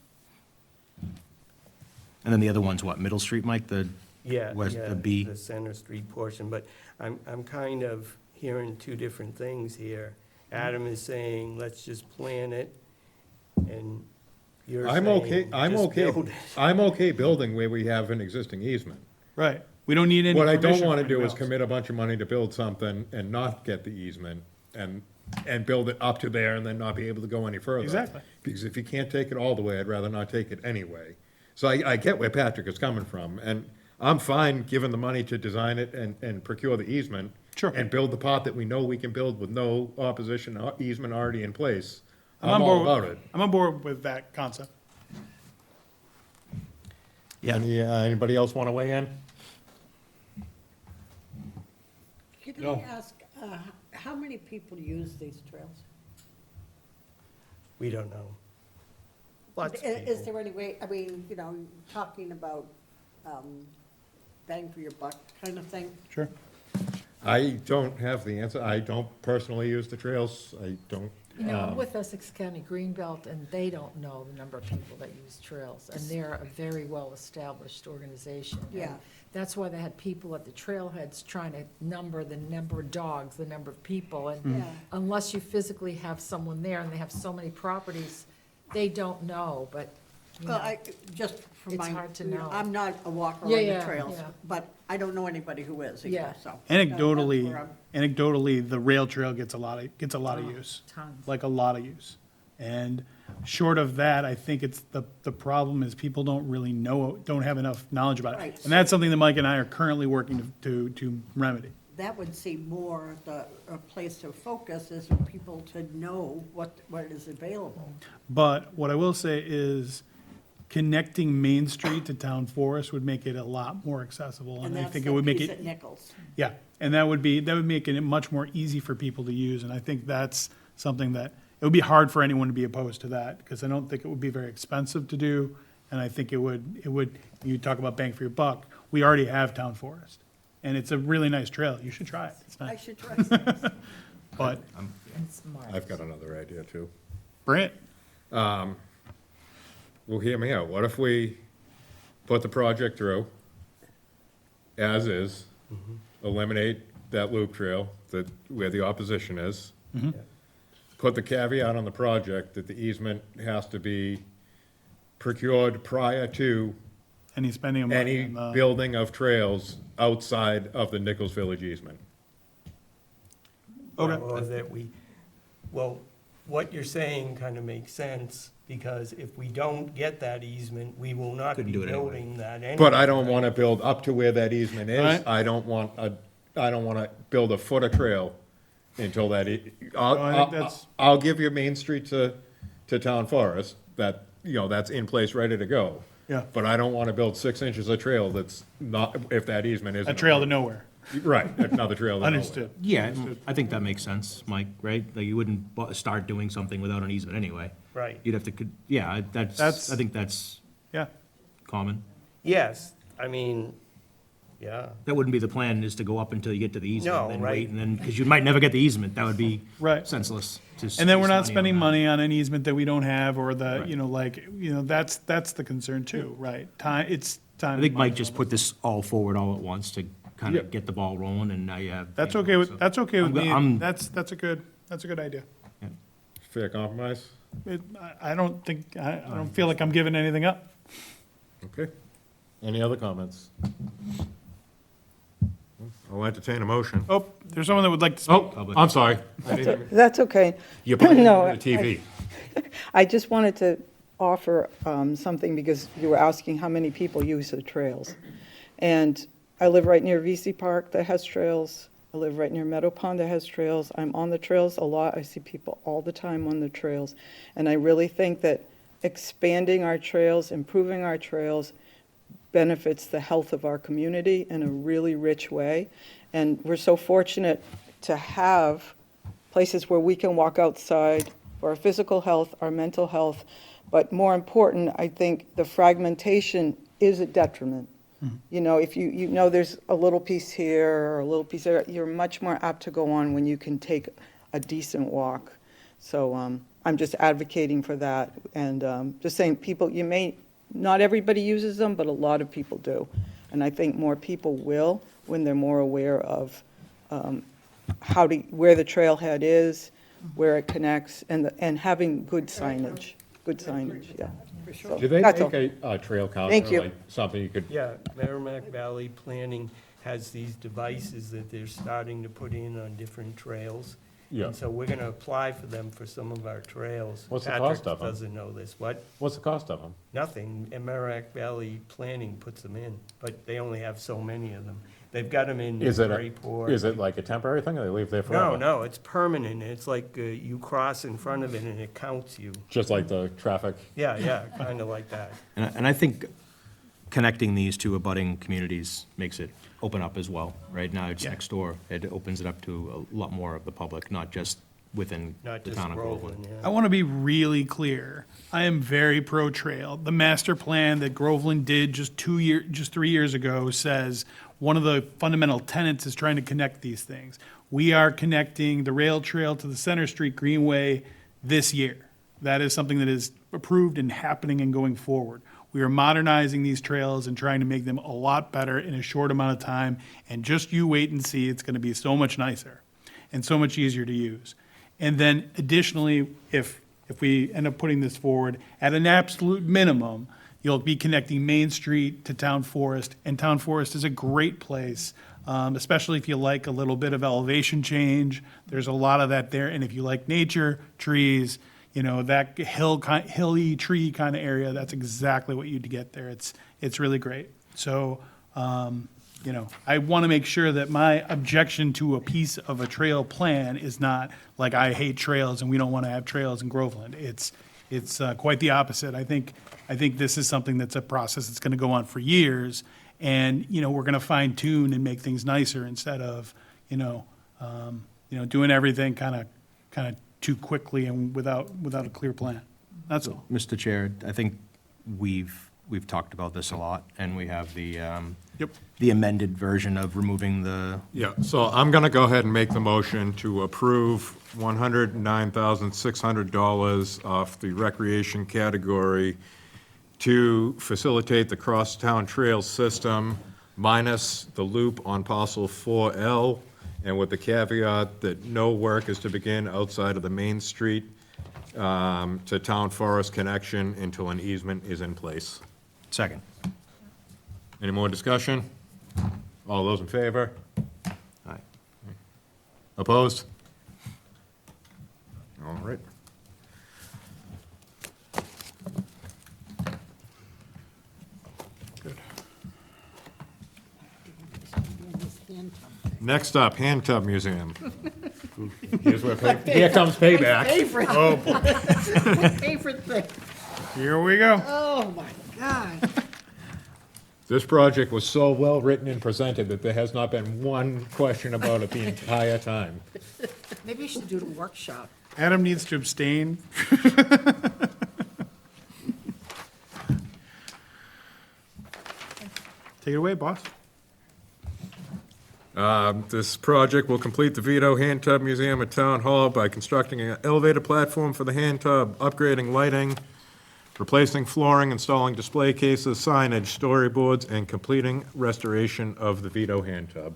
And then the other one's what, Middle Street, Mike, the Yeah, West, yeah, the B. the Center Street portion, but I'm kind of hearing two different things here. Adam is saying, let's just plan it, and you're I'm saying, just build it. I'm okay building where we have an existing easement. Right. We don't need any What I don't permission wanna from do anyone is else. commit a bunch of money to build something and not get the easement and build it up to there and then not be able to go any further. Exactly. Because if you can't take it all the way, I'd rather not take it anyway. So I get where Patrick is coming from, and I'm fine giving the money to design it and procure the easement. Sure. And build the part that we know we can build with no opposition, easement already in place. I'm I'm on all board- about it. I'm on board with that concept. Yeah. Anybody else wanna weigh in? Can No. I ask, how many people use these trails? We don't know. Lots of Is people. there any way, I mean, you know, talking about bang for your buck kind of thing? Sure. I don't have the answer. I don't personally use the trails. I don't. You know, I'm with Essex County Greenbelt, and they don't know the number of people that use trails, and they're a very well-established organization. And Yeah. that's why they had people at the trailheads trying to number the number of dogs, the number of people, and Yeah. unless you physically have someone there, and they have so many properties, they don't know, but, you Well, know, just for It's my. hard to know. I'm not a walker Yeah, on the yeah, trails, yeah. but I don't know anybody who is Yeah. either, so. Anecdotally, That's where the rail trail gets a lot of Oh, use. tons. Like a lot of use. And short of that, I think it's, the problem is people don't really know, don't have enough knowledge about it. Right. And that's something that Mike and I are currently working to remedy. That would seem more a place to focus is for people to know what is available. But what I will say is connecting Main Street to Town Forest would make it a lot more accessible. And And I that's think the it would make piece it, at Nichols. yeah, and that would make it much more easy for people to use. And I think that's something that, it would be hard for anyone to be opposed to that, because I don't think it would be very expensive to do. And I think it would, you talk about bang for your buck, we already have Town Forest. And it's a really nice trail. You should try it. It's I nice. should try some. But, And smart. I've got another idea too. Brant, Well, hear me out. What if we put the project through as is, eliminate that loop trail that, where the opposition is? Put the caveat on the project that the easement has to be procured prior to any spending of money any on the, building of trails outside of the Nichols Village easement. Okay. Or that well, what you're saying kind of makes sense, because if we don't get that easement, we will not be Couldn't do it anyway. building that anyway. But I don't wanna build up to where that easement is. Right. I don't wanna build a foot of trail until that, I think that's- I'll give you Main Street to Town Forest, that, that's in place, ready to go. Yeah. But I don't wanna build 6 inches of trail that's not, if that easement isn't. a trail to nowhere. Right, another trail to nowhere. Understood. Yeah, I think that makes sense, Mike, right? Like, you wouldn't start doing something without an easement anyway. Right. You'd have to, yeah, That's- I think that's Yeah. common. Yes, I mean, yeah, That wouldn't be the plan, is to go up until you get to the easement. No, and then right. wait, and then, because you might never get the easement, that would be Right. senseless to And then we're waste not on spending that. money on an easement that we don't have, or the, Right. that's the concern too, right? It's time. I think and money. Mike just put this all forward all at once to kind Yeah. of get the ball rolling, and now you have. That's okay with, so- that's okay with me. I'm- That's a good idea. Fair compromise? I don't think, I don't feel like I'm giving anything up. Okay. Any other comments? I'll entertain a motion. Oh, there's someone that would like to speak. Oh, I'm sorry. I didn't even- That's okay. You put it No, on the TV. I just wanted to offer something because you were asking how many people use the trails. And I live right near VC Park that has trails. I live right near Meadow Pond that has trails. I'm on the trails a lot. I see people all the time on the trails. And I really think that expanding our trails, improving our trails, benefits the health of our community in a really rich way. And we're so fortunate to have places where we can walk outside for our physical health, our mental health. But more important, I think the fragmentation is a detriment. If you know there's a little piece here or a little piece there, you're much more apt to go on when you can take a decent walk. So I'm just advocating for that, and just saying, people, not everybody uses them, but a lot of people do. And I think more people will when they're more aware of where the trailhead is, where it connects, and having good signage, yeah. For sure. So, Do they that's all. make a trail Thank counter, you. like something you could, Yeah, Merrimack Valley Planning has these devices that they're starting to put in on different trails. Yeah. And so we're gonna apply for them for some of our trails. What's the cost of Patrick them? doesn't know this. What? what's the cost of them? Nothing. And Merrimack Valley Planning puts them in, but they only have so many of them. They've got them in Is it, Newburyport. is it like a temporary thing, or they leave there forever? No, it's permanent. It's like you cross in front of it and it counts you. Just like the traffic? Yeah, kind of like that. And I think connecting these two abutting communities makes it open up as well. Right now, it's Yeah. next door. It opens it up to a lot more of the public, not just within Not the just town of Groveland. Groveland, I yeah. want to be really clear. I am very pro-trail. The master plan that Groveland did just 3 years ago says one of the fundamental tenets is trying to connect these things. We are connecting the rail trail to the Center Street Greenway this year. That is something that is approved and happening and going forward. We are modernizing these trails and trying to make them a lot better in a short amount of time. And just you wait and see, it's going to be so much nicer and so much easier to use. And then additionally, if we end up putting this forward, at an absolute minimum, you'll be connecting Main Street to Town Forest. And Town Forest is a great place, especially if you like a little bit of elevation change. There's a lot of that there. And if you like nature, trees, that hilly tree kind of area, that's exactly what you'd get there. It's really great. So, I want to make sure that my objection to a piece of a trail plan is not like I hate trails and we don't want to have trails in Groveland. It's quite the opposite. I think this is something that's a process that's going to go on for years, and we're going to fine tune and make things nicer instead of doing everything kind of too quickly and without a clear plan. That's all. Mr. Chair, I think we've talked about this a lot, and we have the Yep. the amended version of removing the, Yeah, so I'm gonna go ahead and make the motion to approve $109,600 off the recreation category to facilitate the crosstown trail system minus the loop on parcel 4L, and with the caveat that no work is to begin outside of the Main Street to Town Forest connection until an easement is in place. second. Any more discussion? All those in favor? Aye. Opposed? All right. Next up, Hand Tub Museum. Here comes payback. Favorite. Oh, boy. Favorite thing. Here we go. Oh, my God. This project was so well-written and presented that there has not been one question about it the entire time. Maybe you should do the workshop. Adam needs to abstain. Take it away, boss. This project will complete the Vito Hand Tub Museum at Town Hall by constructing an elevated platform for the hand tub, upgrading lighting, replacing flooring, installing display cases, signage, storyboards, and completing restoration of the Vito Hand Tub.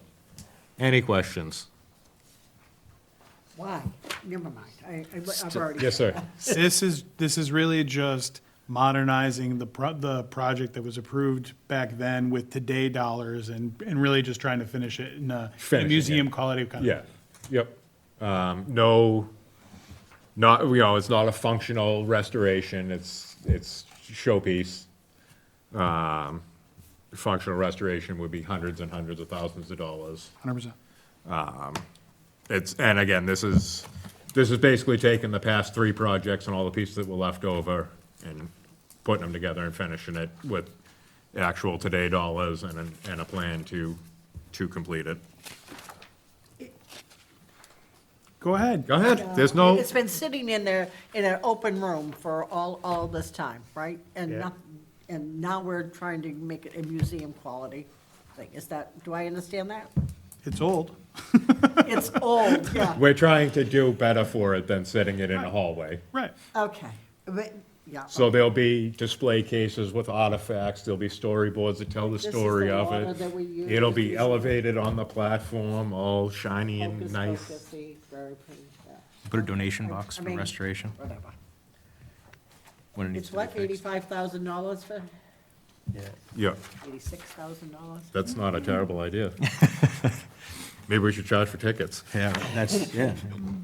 Any questions? Why? Never mind. I've already. Yes, sir. This is really just modernizing the project that was approved back then with today dollars and really just trying to finish it in a Finishing it. museum quality kind of. Yeah, yep. No, not, it's not a functional restoration, it's showpiece. Functional restoration would be hundreds and hundreds of thousands of dollars. 100%. And again, this is basically taking the past three projects and all the pieces that were left over and putting them together and finishing it with actual today dollars and a plan to complete it. Go ahead. Go ahead, there's no, It's been sitting in there in an open room for all this time, right? Yeah. And now we're trying to make it a museum quality thing. Do I understand that? It's old. It's old, yeah. we're trying to do better for it than sitting it in a hallway. Right. Okay. But Yeah. So there'll be display cases with artifacts, there'll be storyboards that tell the This is story the of water it. that we use. It'll be These are elevated on the platform, all shiny and Focus, nice. focusy, very pretty, yeah, Put a donation box I for mean- restoration whatever. when it needs It's to be what, fixed. $85,000 for, Yeah. Yeah, $86,000? that's not a terrible idea. Maybe we should charge for tickets. Yeah, that's, yeah.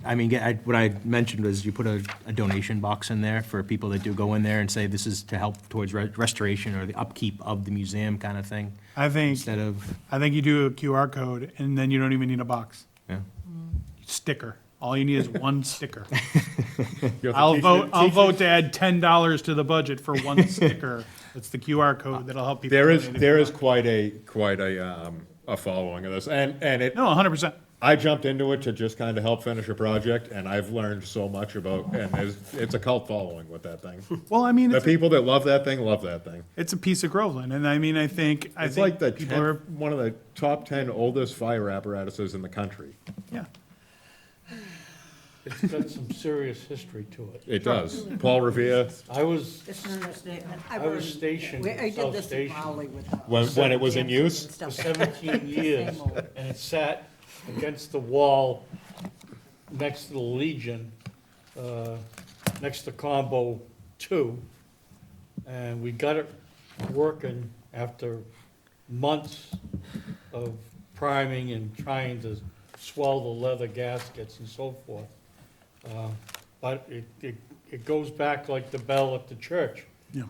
I mean, what I mentioned was you put a donation box in there for people that do go in there and say this is to help towards restoration or the upkeep of the museum kind of thing, I think instead of, you do a QR code, and then you don't even need a box. yeah. Sticker. All you need is one sticker. You have to I'll teach vote to add $10 to the budget for one sticker. It's the QR code that'll help people. There is, donate if there you is want. quite a following of this, and it, No, 100%. I jumped into it to just kind of help finish a project, and I've learned so much about, and it's a cult following with that thing. Well, I mean, The people that love that thing. it's a piece of Groveland, and I mean, I think It's like the people are, one of the top 10 oldest fire apparatuses in the country. yeah. It's got some serious history to it. It does. Paul Revere, I was, It's an understatement. I was stationed I in did South this in Station Raleigh with. when it was in dancing use, and for stuff. 17 years, Same old. and it sat against the wall next to the Legion, next to Combo 2. And we got it working after months of priming and trying to swell the leather gaskets and so forth. But it goes back like the bell at the church. Yeah.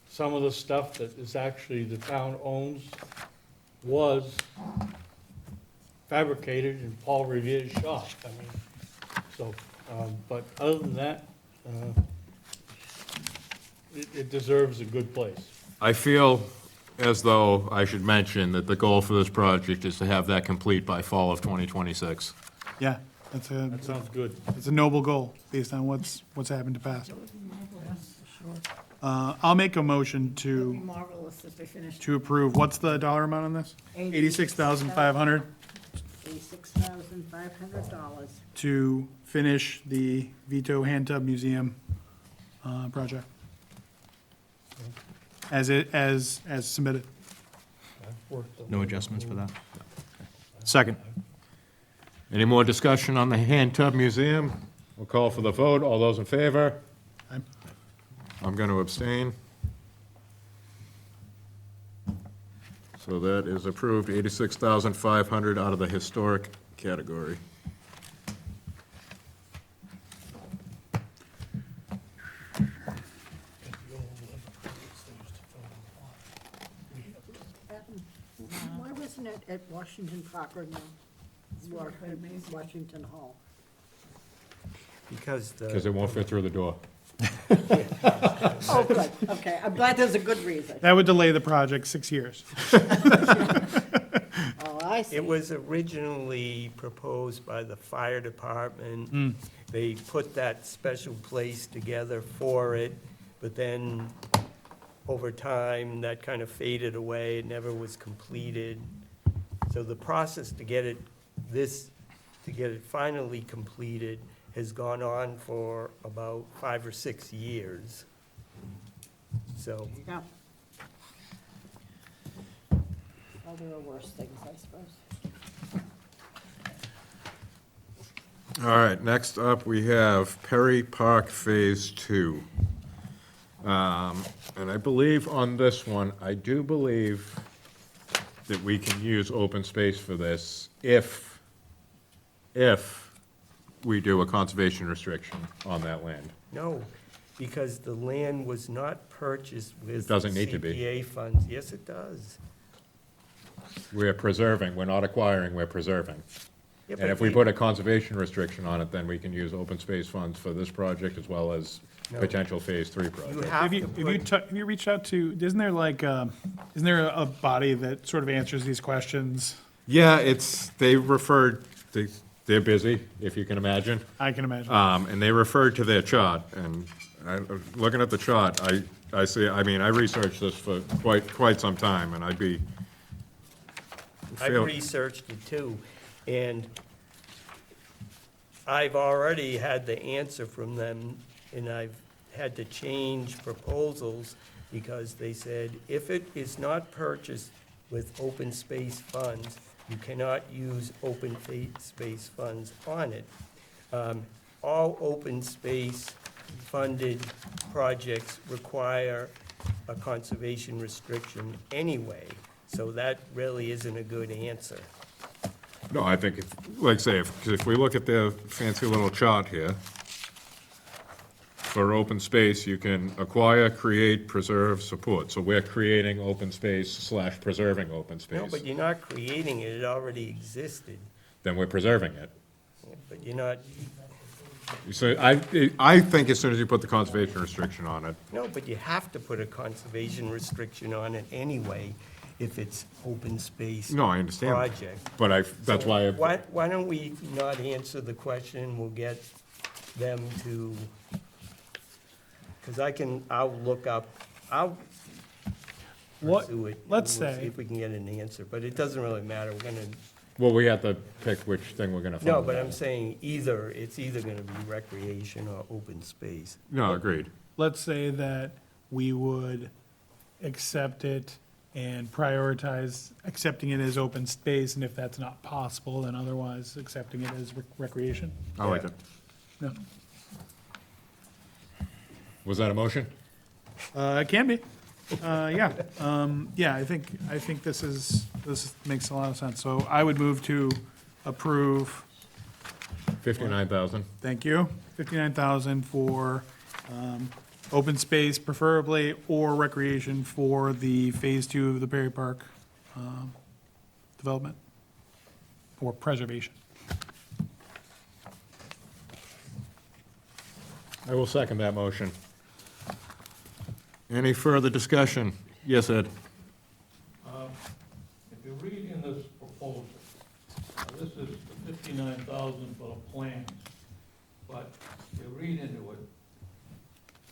Some of the stuff that is actually the town owns was fabricated in Paul Revere's shop. I mean, so, but other than that, it deserves a good place. I feel as though I should mention that the goal for this project is to have that complete by fall of 2026. Yeah, that's That sounds good. it's a noble goal based on what's happened to past. I'll make a motion It'd be to marvelous if they finished approve. What's the dollar amount on this? 86,500 $86,500. to finish the Vito Hand Tub Museum project. As submitted. No adjustments for that? Second. Any more discussion on the Hand Tub Museum? We'll call for the vote. All those in favor? Aye. I'm going to abstain. So that is approved, 86,500 out of the historic category. Why wasn't it at Washington Park or no? Washington Hall? Because Because the, it won't fit through the door. Oh, good, okay, I'm glad there's a good reason. That would delay the project 6 years. Oh, I see. it was originally proposed by the fire department. They put that special place together for it, but then over time, that kind of faded away, it never was completed. So the process to get it finally completed has gone on for about 5 or 6 years. So, Yeah. Well, there are worse things, I suppose. All right, next up, we have Perry Park Phase 2. And I believe on this one, I do believe that we can use open space for this if we do a conservation restriction on that land. no, because the land was not purchased with It doesn't need to be. CPA funds. Yes, it does. We're preserving, we're not acquiring, we're preserving. Yeah, And but if we they- put a conservation restriction on it, then we can use open space funds for this project as well as No. potential Phase 3 You project. have to Have you reached out to, isn't there like, isn't there a body that sort of answers these questions? Yeah, they're busy, if you can imagine. I can imagine. And they referred to their chart, and looking at the chart, I see, I mean, I researched this for quite some time, and I've researched it too, and I've already had the answer from them, and I've had to change proposals because they said, if it is not purchased with open space funds, you cannot use open space funds on it. All open space funded projects require a conservation restriction anyway, so that really isn't a good answer. No, I think, like say, if we look at the fancy little chart here, for open space, you can acquire, create, preserve, support. So we're creating open space / preserving open No, space. but you're not creating it, it already existed, Then we're preserving it. but you're not, So I think as soon as you put the conservation restriction on it, no, but you have to put a conservation restriction on it anyway if it's open space no, I understand. project. But that's why, Why don't we not answer the question, we'll get them to, because I'll look up, I'll What, pursue it. let's and we'll say- See if we can get an answer, but it doesn't really matter, we're gonna, well, we have to pick which thing we're gonna follow. no, but I'm saying it's either gonna be recreation or open space. No, agreed. let's say that we would accept it and prioritize accepting it as open space, and if that's not possible, then otherwise accepting it as recreation? I like it. No. Was that a motion? It can be. Yeah, yeah, I think this makes a lot of sense. So I would move to approve, 59,000. thank you, 59,000 for, open space preferably, or recreation for the Phase 2 of the Perry Park, development, or preservation. I will second that motion. Any further discussion? Yes, Ed? If you read in this proposal, this is the 59,000 for the plans, but you read into it,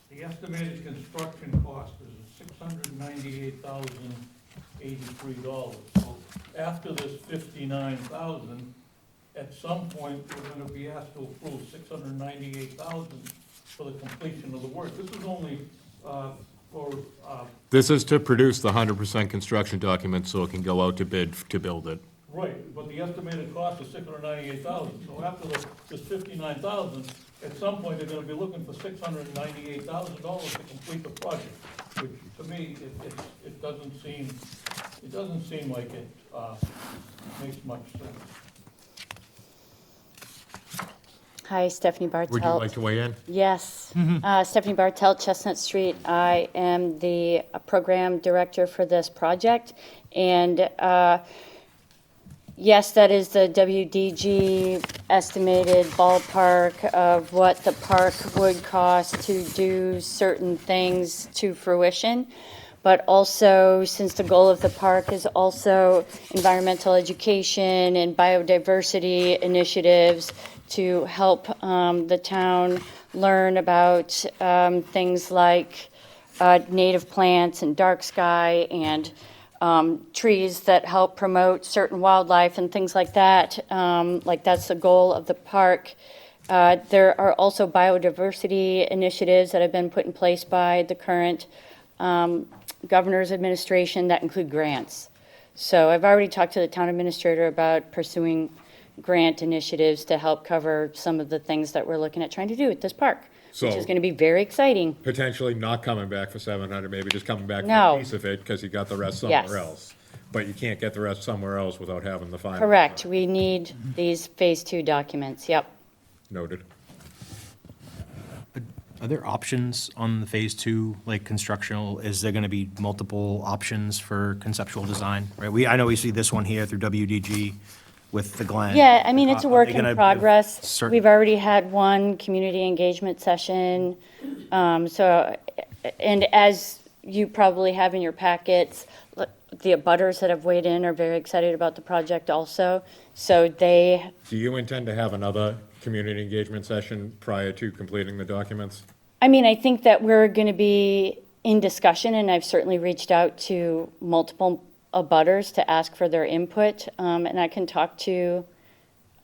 the estimated construction cost is $698,083. So after this 59,000, at some point, we're gonna be asked to approve 698,000 for the completion of the work. This is only, for, This is to produce the 100% construction document so it can go out to bid to build it. right, but the estimated cost is $698,000. So after this 59,000, at some point, they're gonna be looking for $698,000 to complete the project, which to me, it doesn't seem like it, makes much sense. Hi, Stephanie Bartelt. Would you like to weigh in? Yes. Stephanie Bartelt, Chestnut Street. I am the program director for this project. And yes, that is the WDG estimated ballpark of what the park would cost to do certain things to fruition. But also, since the goal of the park is also environmental education and biodiversity initiatives to help the town learn about things like native plants and dark sky and trees that help promote certain wildlife and things like that. Like that's the goal of the park. There are also biodiversity initiatives that have been put in place by the current governor's administration that include grants. So I've already talked to the town administrator about pursuing grant initiatives to help cover some of the things that we're looking at trying to do at this park, which So- is going to be very exciting. Potentially not coming back for 700, maybe just coming back for No. a piece of it because you got the rest Yes. somewhere else. But you can't get the rest somewhere else without having the final. Correct. We need these Phase 2 documents. Yep. Noted. Are there options on the Phase 2, like constructional? Is there going to be multiple options for conceptual design? Right, I know we see this one here through WDG with the Glen. Yeah, I mean, it's a Are work they in gonna give progress. certain- We've already had one community engagement session. So, and as you probably have in your packets, the abutters that have weighed in are very excited about the project also. So they, Do you intend to have another community engagement session prior to completing the documents? I mean, I think that we're going to be in discussion, and I've certainly reached out to multiple abutters to ask for their input. And I can talk to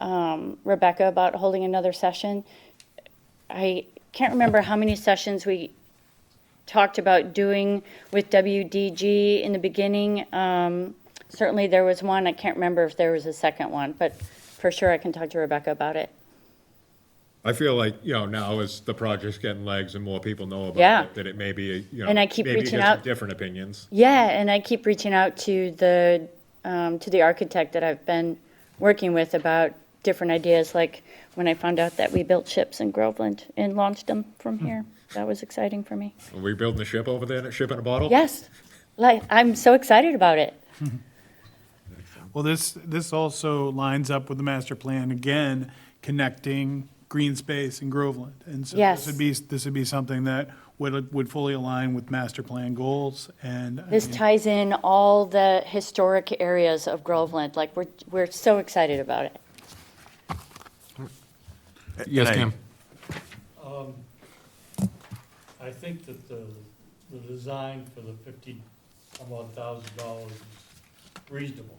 Rebecca about holding another session. I can't remember how many sessions we talked about doing with WDG in the beginning. Certainly there was one, I can't remember if there was a second one, but for sure I can talk to Rebecca about it. I feel like, now as the project's getting legs and more people know Yeah. about it, that it may be, And I keep maybe reaching get some out. different opinions. Yeah, and I keep reaching out to the architect that I've been working with about different ideas, like when I found out that we built ships in Groveland and launched them from here. That was exciting for me. Are we building a ship over there, and a ship in a bottle? Yes, like, I'm so excited about it. Well, this also lines up with the master plan, again, connecting green space and Groveland. And so Yes. this would be something that would fully align with master plan goals, and. I This mean, ties in all the historic areas of Groveland, like, we're so excited about it. Yes, And I- Tim? I think that the design for the $50,000 is reasonable.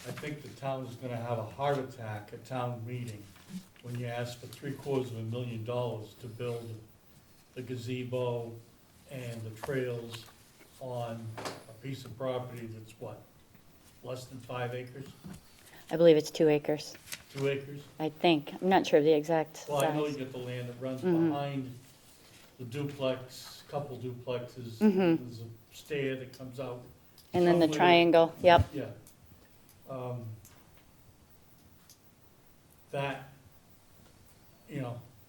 I think the town is gonna have a heart attack at town meeting when you ask for $750,000 to build the gazebo and the trails on a piece of property that's what, less than 5 acres, I believe it's 2 acres, 2 acres? I think. I'm not sure of the exact Well, I know you size. get the land that runs Mhm. behind the duplex, couple duplexes. Mhm. There's a stair that comes out. And then the somewhere. triangle, yep. Yeah. That,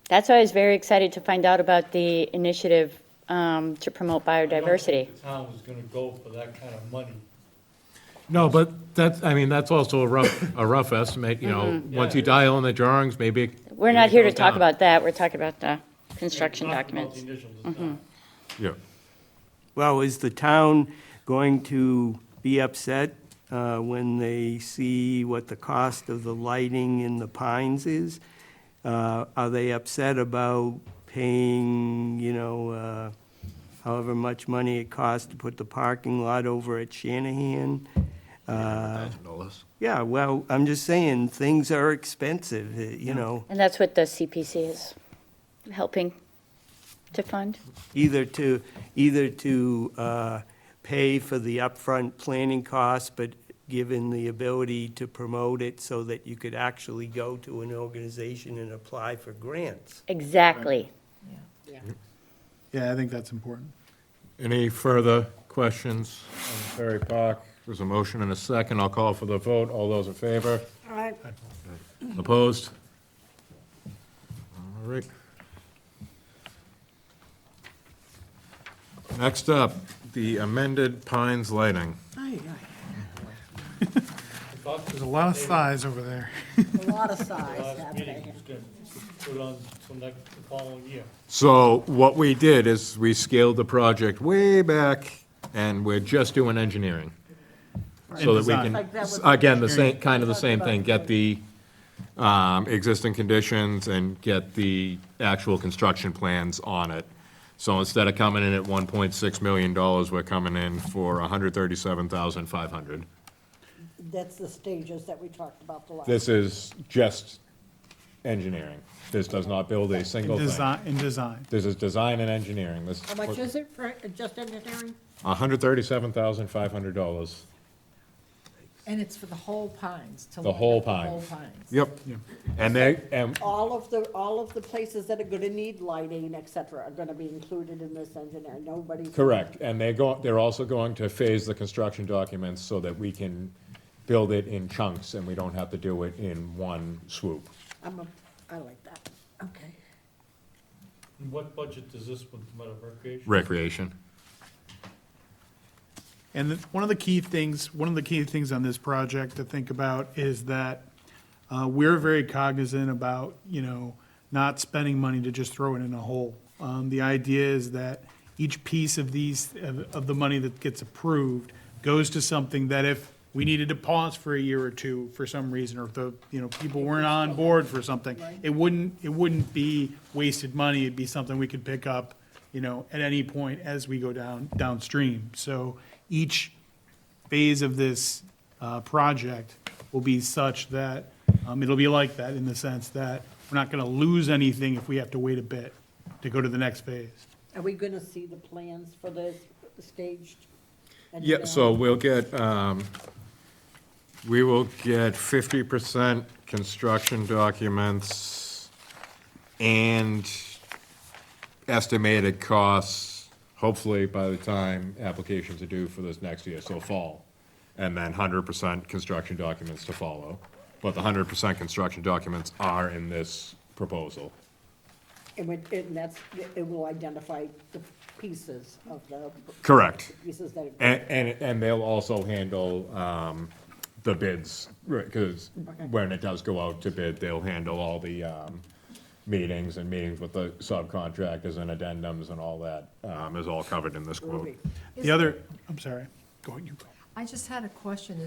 That's why I was very excited to find out about the initiative to promote I don't biodiversity. think the town is gonna go for that kind of money. No, but that's also a rough estimate, once you dial in the drawings, maybe. We're not here to goes talk down. about that, we're talking about the construction Talking about documents. the initials this time. Yeah. Well, is the town going to be upset when they see what the cost of the lighting in the Pines is? Are they upset about paying, however much money it costs to put the parking lot over at Shanahan? Yeah, well, I'm just saying, things are expensive, And that's what the CPC is helping to fund. either to pay for the upfront planning costs, but given the ability to promote it so that you could actually go to an organization and apply for grants. Exactly. Yeah, I think that's important. Any further questions on Ferry Park? There's a motion and a second. I'll call for the vote. All those in favor? All right, Opposed? All right. Next up, the amended Pines lighting. There's a lot of size over there. a lot of The size last meeting happening. was gonna put on till the following year. So what we did is we scaled the project way back, and we're just doing engineering. So that we design. can, Like that was again, the same, kind of the same thing, get the existing conditions and get the actual construction plans on it. So instead of coming in at $1.6 million, we're coming in for $137,500. That's the stages that we talked about the last. This is just engineering. This does not build a single thing. Design. This is design and engineering. This, How much is it for just engineering? $137,500. And it's for the whole Pines, to The light whole up the whole Pines. Pines. Yep. And they, and All of the places that are gonna need lighting, et cetera, are gonna be included in this engineering, nobody's. correct, and they're also going to phase the construction documents so that we can build it in chunks and we don't have to do it in one swoop. I like that, okay. And what budget does this one come out of, recreation? Recreation. And one of the key things on this project to think about is that we're very cognizant about, not spending money to just throw it in a hole. The idea is that each piece of of the money that gets approved goes to something that if we needed to pause for a year or two for some reason, or if the, people weren't on board for something, it wouldn't be wasted money, it'd be something we could pick up, at any point as we go downstream. So each phase of this project will be such that, it'll be like that in the sense that we're not gonna lose anything if we have to wait a bit to go to the next phase. Are we gonna see the plans for the staged? and Yeah, down? so we'll get, we will get 50% construction documents and estimated costs, hopefully by the time applications are due for this next year, so fall. And then 100% construction documents to follow. But the 100% construction documents are in this proposal. It will identify the pieces of the. Correct. Pieces that. And they'll also handle the bids, because when it does go out to bid, they'll handle all the meetings with the subcontractors and addendums and all that is all covered in this quote. The other, I'm sorry, go ahead, you go. I just had a question,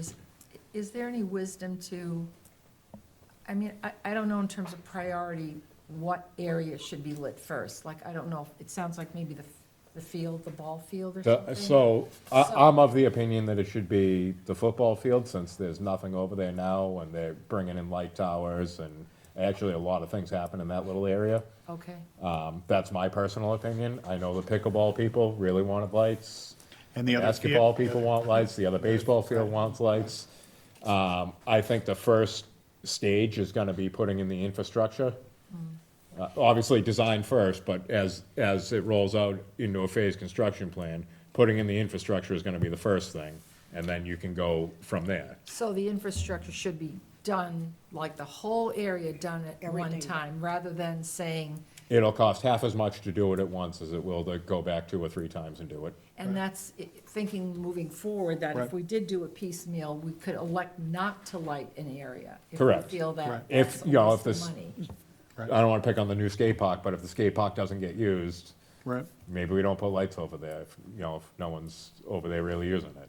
is there any wisdom to, I mean, I don't know in terms of priority, what area should be lit first? Like, I don't know, it sounds like maybe the field, the ball field or something? So I'm of the opinion that it should be the football field, since there's nothing over there now, and they're bringing in light towers, and actually a lot of things happen in that little area. Okay, That's my personal opinion. I know the pickleball people really wanted lights. And the other. Basketball people want lights, the other baseball field wants lights. I think the first stage is gonna be putting in the infrastructure. Obviously, design first, but as it rolls out into a phased construction plan, putting in the infrastructure is gonna be the first thing, and then you can go from there. so the infrastructure should be done, like the whole area done at one Everything. time, rather than saying, It'll cost half as much to do it at once as it will to go back 2 or 3 times and do it. and that's thinking moving forward, that if Right. we did do a piecemeal, we could elect not to light an area. Correct. If we feel that Correct. If, that's a you know, waste if of this- money. I don't wanna pick on the new skate park, but if the skate park doesn't get used, Right. maybe we don't put lights over there, if no one's over there really using it.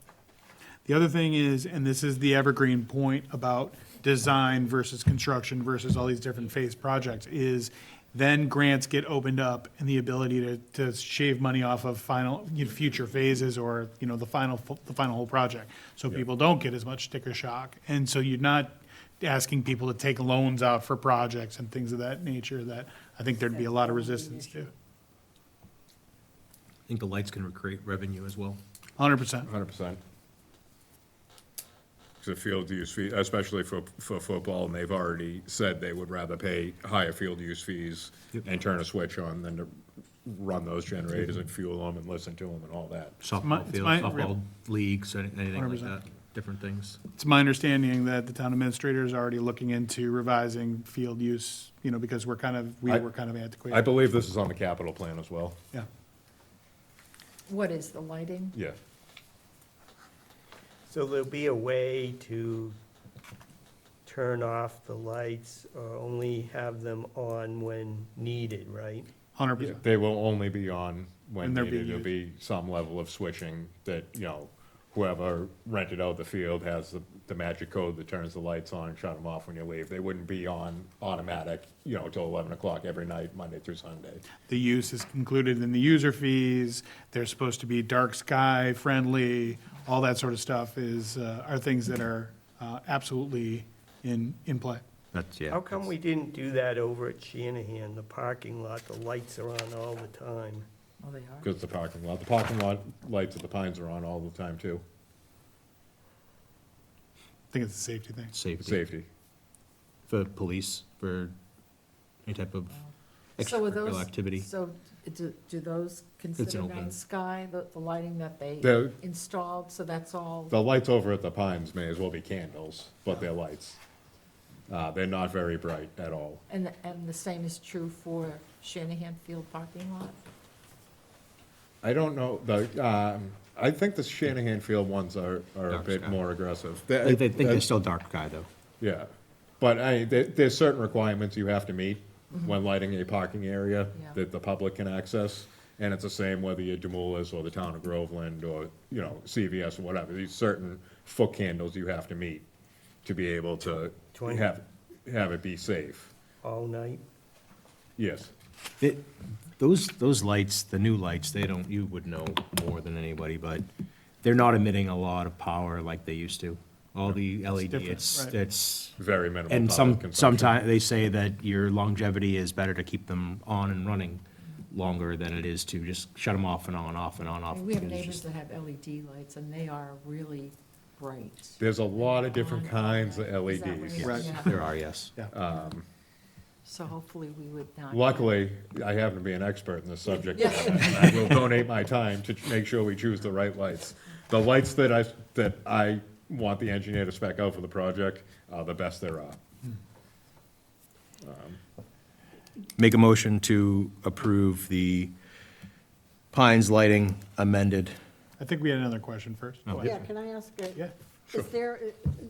The other thing is, and this is the evergreen point about design versus construction versus all these different phase projects, is then grants get opened up and the ability to shave money off of final, future phases or, the final whole project. So people don't get as much sticker shock. And so you're not asking people to take loans out for projects and things of that nature that I think there'd be a lot of resistance to. I think the lights can create revenue as well. 100%. 100%. Because the field use fee, especially for football, and they've already said they would rather pay higher field use fees and turn a switch on than to run those generators and fuel them and listen to them and all that. Softball it's fields, my- softball leagues, anything like 100%. that, different things. It's my understanding that the town administrator is already looking into revising field use, because we were kind of I antiquated. believe this is on the capital plan as well. Yeah. What is the lighting? Yeah. So there'll be a way to turn off the lights or only have them on when needed, right? 100%. They will only be on when When they're needed. being There'll be some level of switching that, whoever rented out the field has the magic code that turns the lights on and shut them off when you leave. They wouldn't be on automatic, till 11 o'clock every night, Monday through Sunday. The use is included in the user fees. They're supposed to be dark sky friendly. All that sort of stuff are things that are absolutely in play. That's, yeah. How come we didn't do that over at Shanahan, the parking lot, the lights are on all the time? Oh, they are? Because the parking lot lights at the Pines are on all the time too. I think it's a safety thing. Safety. For police, for any type of So are extracurricular those, activity. so do those consider open. night sky, the lighting that they The- installed, so that's all? The lights over at the Pines may as well be candles, but they're lights. They're not very bright at all. And the same is true for Shanahan Field parking lot? I don't know, I think the Shanahan Field ones are a Dark bit sky. more aggressive. They think they're still dark sky, though. Yeah, but there's certain requirements you have to meet when lighting a parking area Yeah. that the public can access. And it's the same whether you're Demoulas or the town of Groveland or, CVS or whatever. These certain foot candles you have to meet to be able to 20. have it be safe. All night? Yes. Those lights, the new lights, you would know more than anybody, but they're not emitting a lot of power like they used to. all the LED. different, It's, right. it's, Very minimal. and power some, consumption. sometimes they say that your longevity is better to keep them on and running longer than it is to just shut them off and on, off and on, off. We have because it's neighbors just- that have LED lights, and they are really bright. There's a lot of different kinds of Is that what LEDs. it is? Yeah. There are, yes. So hopefully we would not. Luckily, I happen to be an expert in this subject. And I will donate my time to make sure we choose the right lights. The lights that I want the engineer to spec out for the project are the best there are. Make a motion to approve the Pines lighting amended. I think we had another question first. Go ahead. Yeah, can I ask, Yeah, is there,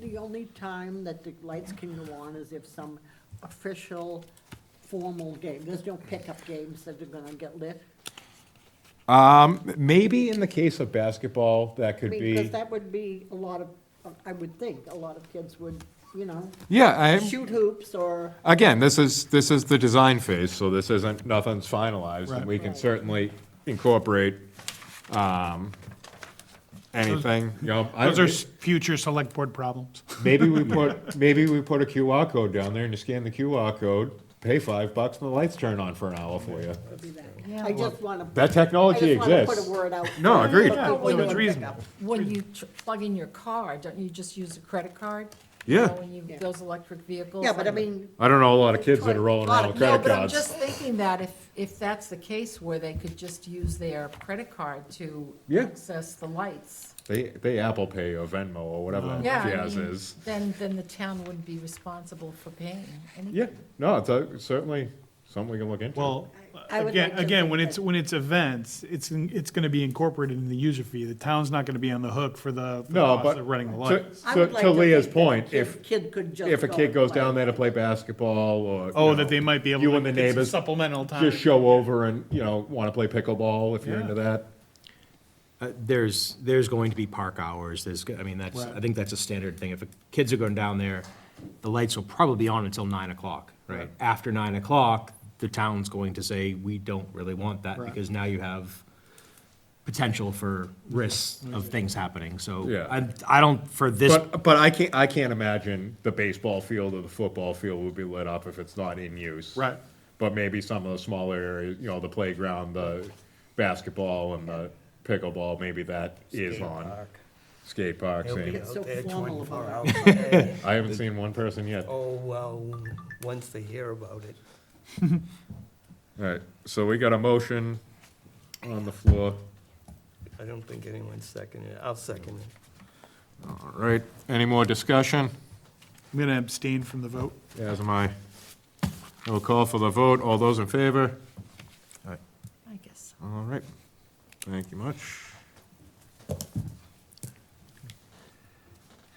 the only time that the lights can go on is if some official formal game, there's no pickup games that are gonna get lit? Maybe in the case of basketball, that I could mean, because be, that would be a lot of, I would think, a lot of kids would, yeah, shoot hoops or, again, this is the design phase, so this isn't, nothing's finalized. And Right. we can certainly incorporate, anything, you know. those are future select board problems. Maybe we put a QR code down there and you scan the QR code, pay $5 and the lights turn on for an hour for you. Yeah, I just wanna. That technology I just wanna exists. put a word out. No, agreed. Yeah, When it's you- reasonable. when you plug in your car, don't you just use a credit card? Yeah. You know, when you, those electric vehicles? Yeah, but I and- mean, I don't know a lot of kids that are rolling around with No, credit but I'm cards. just thinking that if that's the case, where they could just use their credit card to Yeah. access the lights. They Apple Pay or Venmo or whatever that Yeah, I jazz mean, is. then the town wouldn't be responsible for paying anything. Yeah, no, it's certainly something we can look into. Well, I would like to again, think when it's events, it's gonna be incorporated in the user fee. The town's not gonna be on the hook for the No, cost but of running the to, lights. I would to like to to Leah's think that a point, kid could just if a go kid and goes play. down there to play basketball or. you Oh, know, that they might be able You to and the get some neighbors supplemental time. just show over and, want to play pickleball if you're Yeah. into that. There's going to be park hours, I mean, that's, I Right. think that's a standard thing. If kids are going down there, the lights will probably be on until 9 o'clock, right? After 9 o'clock, the town's going to say, we don't really want that, Right. because now you have potential for risks of things happening, so. Yeah. I don't, for this, But I can't imagine the baseball field or the football field would be lit up if it's not in use. Right. But maybe some of the smaller areas, the playground, the basketball and the pickleball, maybe that is on. Skate park, They'll be same. It's so out there formal 24 about hours a day. I haven't seen one person yet. Oh, well, once they hear about it. All right, so we got a motion on the floor. I don't think anyone's seconded it. I'll second it. All right, any more discussion? I'm gonna abstain from the vote. As am I. We'll call for the vote. All those in favor? I guess. All right, thank you much.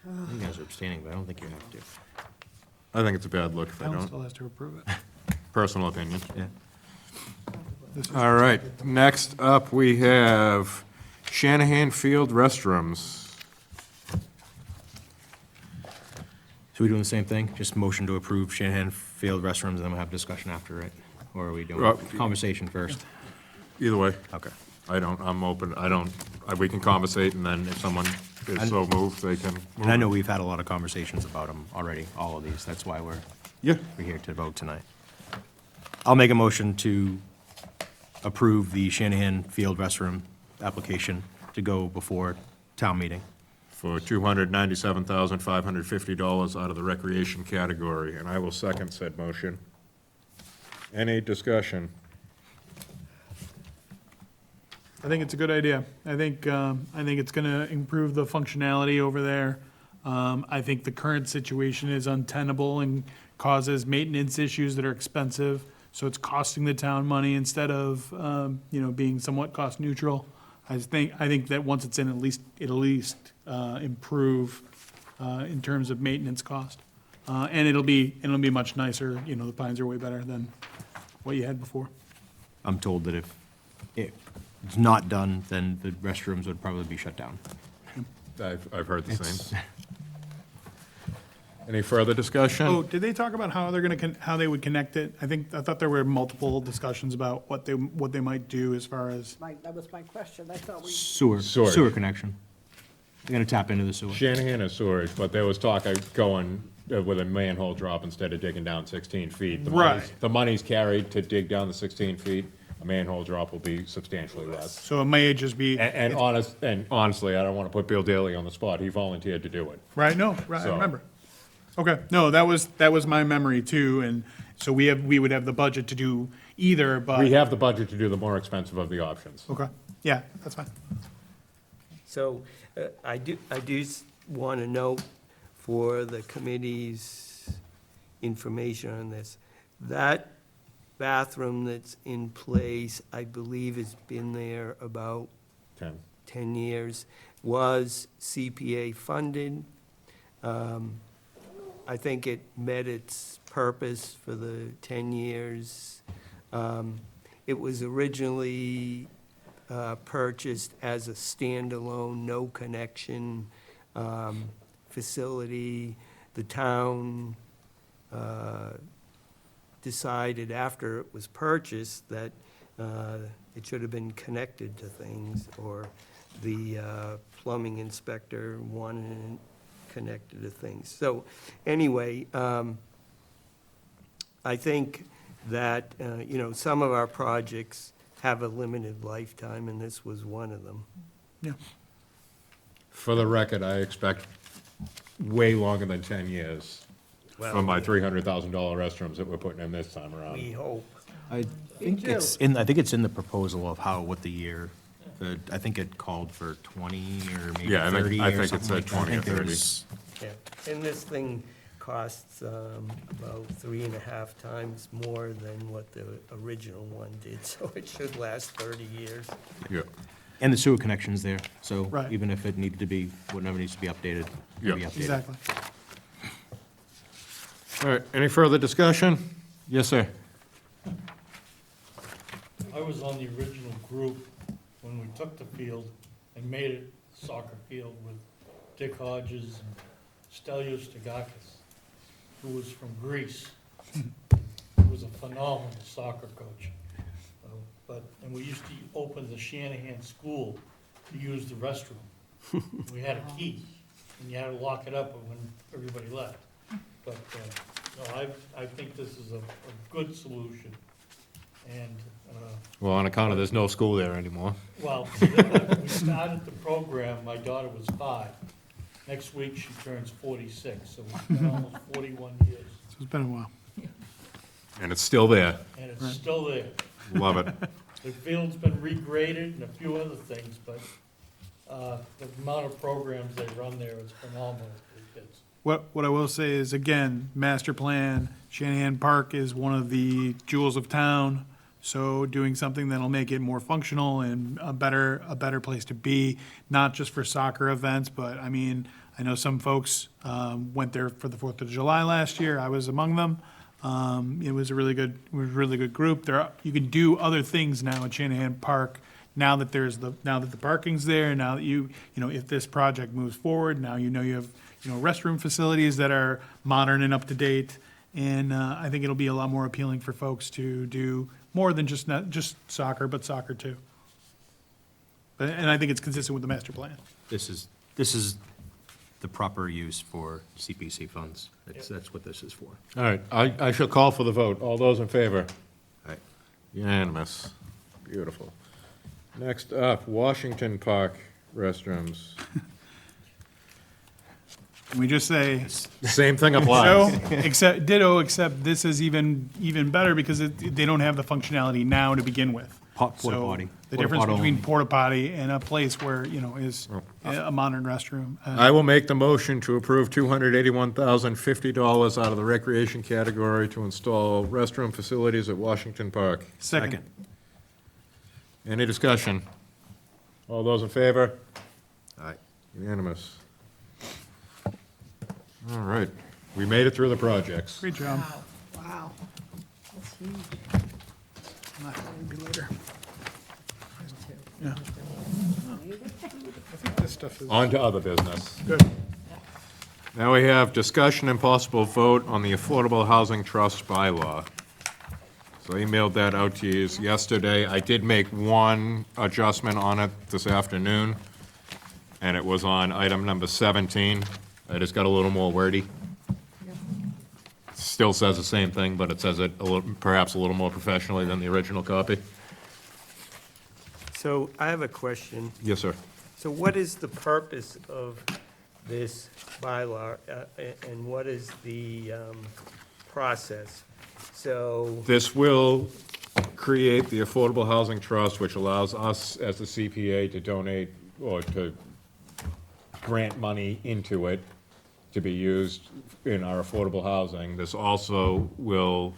you guys are abstaining, but I don't think you have to. I think it's a bad look if I Town don't. still has to approve it. Personal opinion. Yeah. This is- All right, next up, we have Shanahan Field restrooms. So we doing the same thing? Just motion to approve Shanahan Field restrooms, and then we'll have discussion after, right? Or are we doing conversation first? Either way, Okay. I'm open, we can conversate, and then if someone is so moved, they can. And I know we've had a lot of conversations about them already, all of these. That's why we're Yeah, here to vote tonight. I'll make a motion to approve the Shanahan Field restroom application to go before town meeting. for $297,550 out of the recreation category, and I will second said motion. Any discussion? I think it's a good idea. I think it's gonna improve the functionality over there. I think the current situation is untenable and causes maintenance issues that are expensive. So it's costing the town money instead of, being somewhat cost neutral. I think that once it's in, it'll at least improve in terms of maintenance cost. And it'll be much nicer, the pines are way better than what you had before. I'm told that if it's not done, then the restrooms would probably be shut down. I've heard the same. Any further discussion? Oh, did they talk about how they're gonna, how they would connect it? I thought there were multiple discussions about what they might do as far as, That was my question. I thought we, Sewer Sewer. connection. They're gonna tap into the sewer. Shanahan or Sewerage, but there was talk of going with a manhole drop instead of digging down 16 feet. Right. The money's carried to dig down the 16 feet. A manhole drop will be substantially less. So it may just be, And honestly, I don't want to put Bill Daly on the spot. He volunteered to do it. right, no, right, I So- remember. Okay, no, that was my memory too, and so we would have the budget to do either, but. We have the budget to do the more expensive of the options. Okay, yeah, that's fine. So I do want to note for the committee's information on this, that bathroom that's in place, I believe has been there about 10 years, was CPA funded. I think it met its purpose for the 10 years. It was originally purchased as a standalone, no connection facility. The town decided after it was purchased that it should have been connected to things, or the plumbing inspector wanted it connected to things. So anyway, I think that, some of our projects have a limited lifetime, and this was one of them. Yeah, For the record, I expect way longer than 10 years from my $300,000 restrooms that we're putting in this time around. We hope. I think it's in the proposal of what the year, I think it called for 20 or maybe Yeah, 30 I or think it something said like that. I 20 or think 30. there's- Yeah, and this thing costs about 3.5 times more than what the original one did, so it should last 30 years. Yeah. And the sewer connection's there, so Right. even if it needed to be, whatever needs to be updated, it'll be Yeah. updated. exactly. All right, any further discussion? Yes, sir. I was on the original group when we took the field and made it soccer field with Dick Hodges and Stelios Tagakis, who was from Greece. He was a phenomenal soccer coach. And we used to open the Shanahan School to use the restroom. We had a key, and you had to lock it up when everybody left. But, no, I think this is a good solution. And, Well, on account of there's no school there anymore. well, when we started the program, my daughter was 5. Next week, she turns 46, so it's been almost 41 years, So it's been a while. And it's still there. and it's still there. Love it. The field's been regraded and a few other things, but the amount of programs they run there is phenomenal for the kids. What I will say is, again, master plan, Shanahan Park is one of the jewels of town. So doing something that'll make it more functional and a better place to be, not just for soccer events, but I mean, I know some folks went there for the 4th of July last year. I was among them. It was a really good group. You can do other things now at Shanahan Park. Now that the parking's there, now that if this project moves forward, now you have restroom facilities that are modern and up to date. And I think it'll be a lot more appealing for folks to do more than not just soccer, but soccer too. And I think it's consistent with the master plan. This is the proper use for CPC funds. That's what this is for. All right, I shall call for the vote. All those in favor? Aye. Unanimous. Beautiful. Next up, Washington Park restrooms. Can we just say, Same thing applies. except this is even better because they don't have the functionality now to begin with. Porta So potty. the Porta difference potty between only. porta potty and a place where, is a modern restroom. I will make the motion to approve $281,050 out of the recreation category to install restroom facilities at Washington Park. Second. Any discussion? All those in favor? Aye. Unanimous. All right, we made it through the projects. Great job. Wow. That's huge. Maybe later. Yeah. I think this stuff is On to other business. good. Now we have discussion and possible vote on the Affordable Housing Trust bylaw. So I emailed that out to you yesterday. I did make one adjustment on it this afternoon. and it was on item number 17. It just got a little more wordy. Still says the same thing, but it says it a little, perhaps a little more professionally than the original copy. So I have a question. Yes, sir. So what is the purpose of this bylaw, and what is the process? So, This will create the Affordable Housing Trust, which allows us as the CPA to donate or to grant money into it to be used in our affordable housing. This also will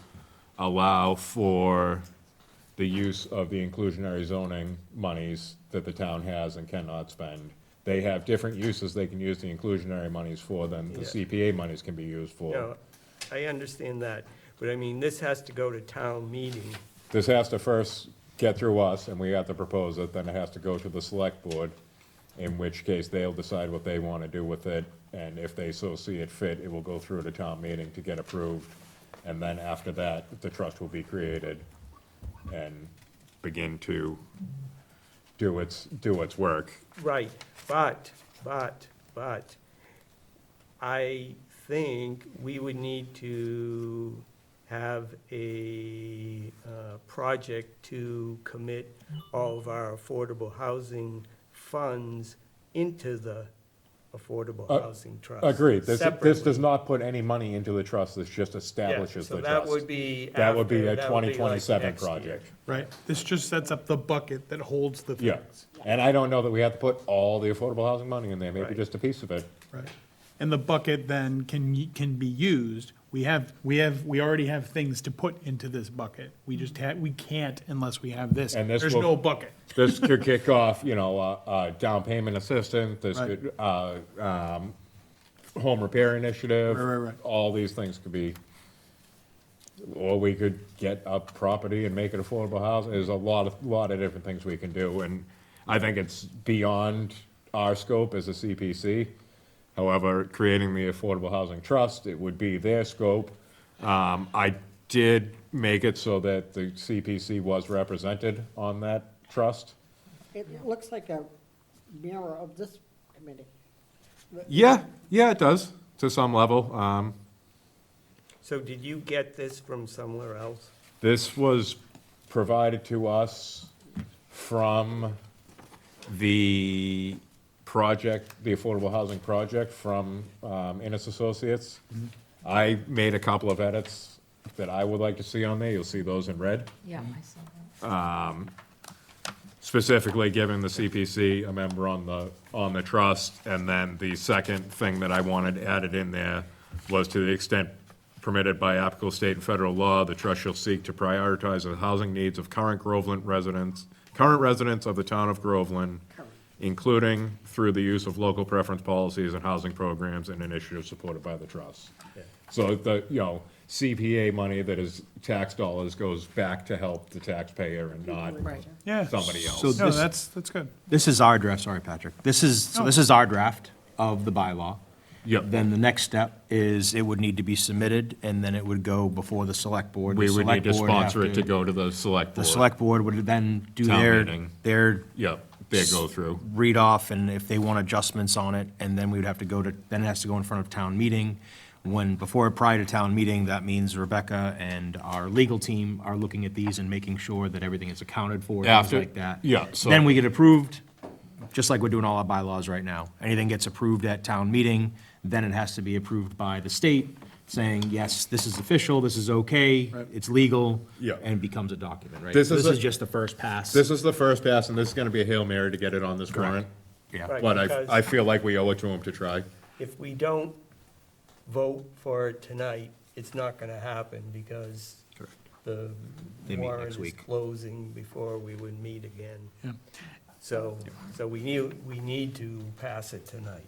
allow for the use of the inclusionary zoning monies that the town has and cannot spend. They have different uses they can use the inclusionary monies for than the Yeah. CPA monies can be used for. no, I understand that, but I mean, this has to go to town meeting. This has to first get through us, and we have to propose it, then it has to go to the select board, in which case they'll decide what they want to do with it, and if they so see it fit, it will go through to town meeting to get approved. And then after that, the trust will be created and begin to do its work. Right, but, I think we would need to have a project to commit all of our affordable housing funds into the Affordable Housing Trust. Agreed, this separately. does not put any money into the trust, this just Yeah, establishes the so trust. that would be That would be after- a that would be like 2027 next year. project. Right, this just sets up the bucket that holds the Yeah, things. and I don't know that we have to put all the affordable housing money in there, maybe Right. just a piece of it. Right. And the bucket then can be used. We already have things to put into this bucket. We can't unless we have this. And this There's will- no bucket. This could kick off, down payment assistance, this Right. could, home repair initiative. Right. All these things could be, or we could get a property and make it affordable housing. There's a lot of different things we can do, and I think it's beyond our scope as a CPC. However, creating the Affordable Housing Trust, it would be their scope. I did make it so that the CPC was represented on that trust. It looks like a mirror of this committee. Yeah, it does, to some level. So did you get this from somewhere else? This was provided to us from the project, the Affordable Housing Project from Innes Associates. I made a couple of edits that I would like to see on there. You'll see those in red. Yeah, I saw that. Specifically giving the CPC a member on the trust. And then the second thing that I wanted added in there was, to the extent permitted by applicable state and federal law, the trust shall seek to prioritize the housing needs of current residents of the town of Groveland, including through the use of local preference policies and housing programs and initiatives supported by the trust. So the, CPA money that is tax dollars goes back to help the taxpayer and not Right. Yeah. somebody else. So No, this- that's good. This is our draft, sorry, Patrick. This is our draft of the bylaw. Yep. Then the next step is it would need to be submitted, and then it would go before the select board. The We would need select to board have sponsor it to go to the select The board. select board would then do Town their, meeting. their Yep, they go through. read off, and if they want adjustments on it, and then we would have to then it has to go in front of town meeting. Prior to town meeting, that means Rebecca and our legal team are looking at these and making sure that everything is accounted for, things After- like that. yeah, so- Then we get approved, just like we're doing all our bylaws right now. Anything gets approved at town meeting, then it has to be approved by the state, saying, yes, this is official, this is okay, it's legal. Yeah. And it becomes a document, right? This So is This a- is just the first pass. This is the first pass, and this is gonna be a Hail Mary to get it on this warrant. Yeah. Right, But because I feel like we owe it to them to try. if we don't vote for it tonight, it's not gonna happen because the They meet warrant next is week. closing before we would meet again. Yeah. So we need to pass it tonight.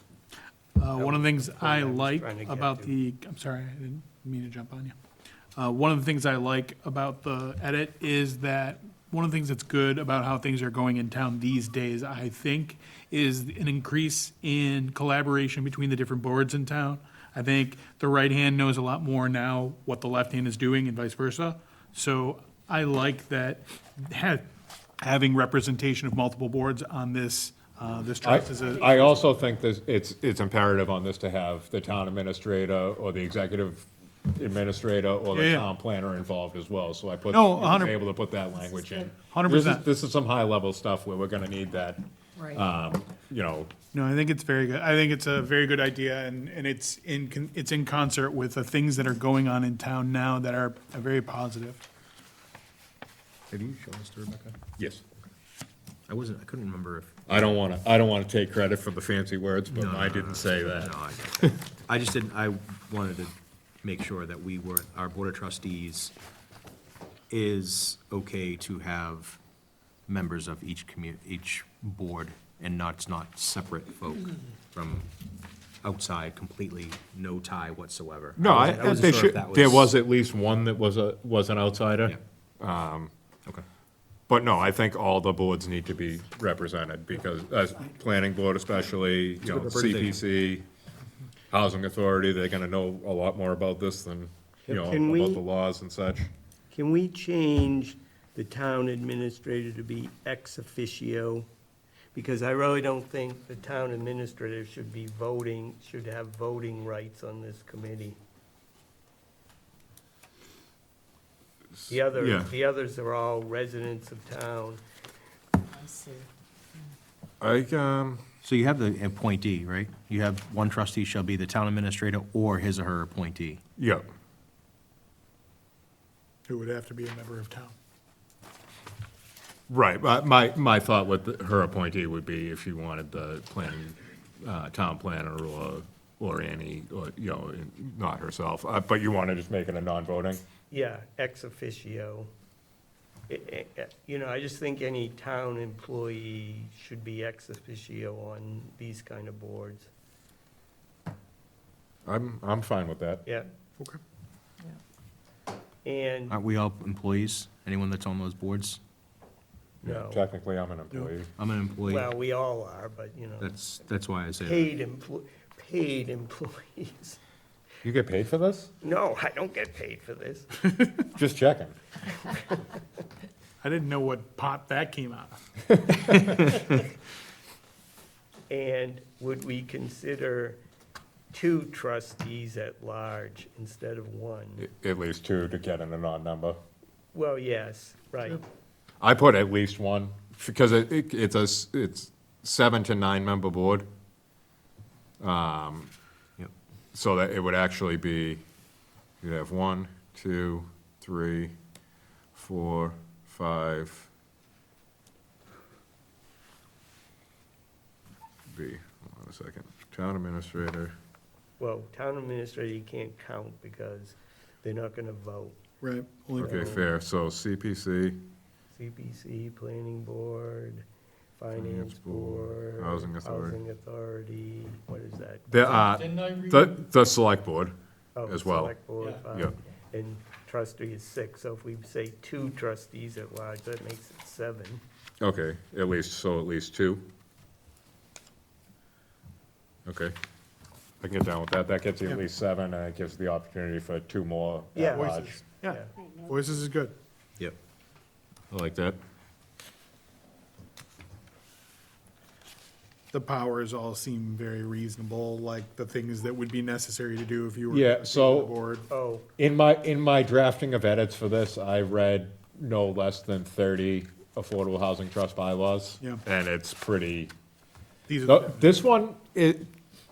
One of the things That's what I I was like trying to get about to. I'm sorry, I didn't mean to jump on you. One of the things I like about the edit is that, one of the things that's good about how things are going in town these days, I think, is an increase in collaboration between the different boards in town. I think the right hand knows a lot more now what the left hand is doing and vice versa. So I like that having representation of multiple boards on this This trust is a. I also think that it's imperative on this to have the town administrator or the executive administrator or Yeah, the yeah. town planner involved as well, so I put, No, was 100 able to put that language in. 100%. This is some high-level stuff where we're gonna need that, Right. you know, No, I think it's very good. I think it's a very good idea, and it's in concert with the things that are going on in town now that are very positive. Have you shown this to Rebecca? yes. I couldn't remember if. I don't wanna take credit for the fancy words, but I didn't say No, that. I just didn't, I wanted to make sure that our Board of Trustees is okay to have members of each board, and it's not separate folk from outside, completely no tie whatsoever. No, I wasn't they sure if should, that there was at least one that was an outsider. Yeah. Okay. But no, I think all the boards need to be represented, because, as planning board especially, you know, good representation. CPC, housing authority, they're gonna know a lot more about this than, you know, Can we- about the laws and such. Can we change the town administrator to be ex officio? Because I really don't think the town administrator should have voting rights on this committee. Yeah. The others are all residents of town. I see. So you have the appointee, right? You have one trustee shall be the town administrator or his or her appointee. Yeah, Who would have to be a member of town. right, but my thought with her appointee would be if she wanted the planning, town planner or Annie, or, you know, not herself, but you wanna just make it a non-voting? Yeah, ex officio. You know, I just think any town employee should be ex officio on these kind of boards. I'm fine with that. Yeah, Okay. and, Aren't we all employees? Anyone that's on those boards? no, Technically, I'm an employee. I'm an employee. well, we all are, but, you know, That's why I say that. paid employees. You get paid for this? No, I don't get paid for this. Just checking. I didn't know what pot that came out of. And would we consider 2 trustees at large instead of 1? At least 2 to get in a non-number. Well, yes, right. I put at least 1, because it's 7 to 9 member board. Yep. So that it would actually be, you'd have 1, 2, 3, 4, 5. B, hold on a second, town administrator, Well, town administrator, you can't count because they're not gonna vote. Right. okay, fair, so CPC, CPC, planning board, finance board. Housing authority. Housing authority, what is that? Didn't I read? the select board, Oh, as well. Select board, Yeah. 5. Yeah. And trustee is 6, so if we say 2 trustees at large, that makes it 7. okay, at least 2. Okay, I can get down with that, that gets you at least 7, and it gives the opportunity for 2 more Yeah. at large. Voices, yeah. Voices is good. Yep. I like that. The powers all seem very reasonable, like the things that would be necessary to do if you were. Yeah, on the so- board. Oh, In my drafting of edits for this, I read no less than 30 affordable housing trust bylaws. Yeah. And it's pretty, These are, this one, and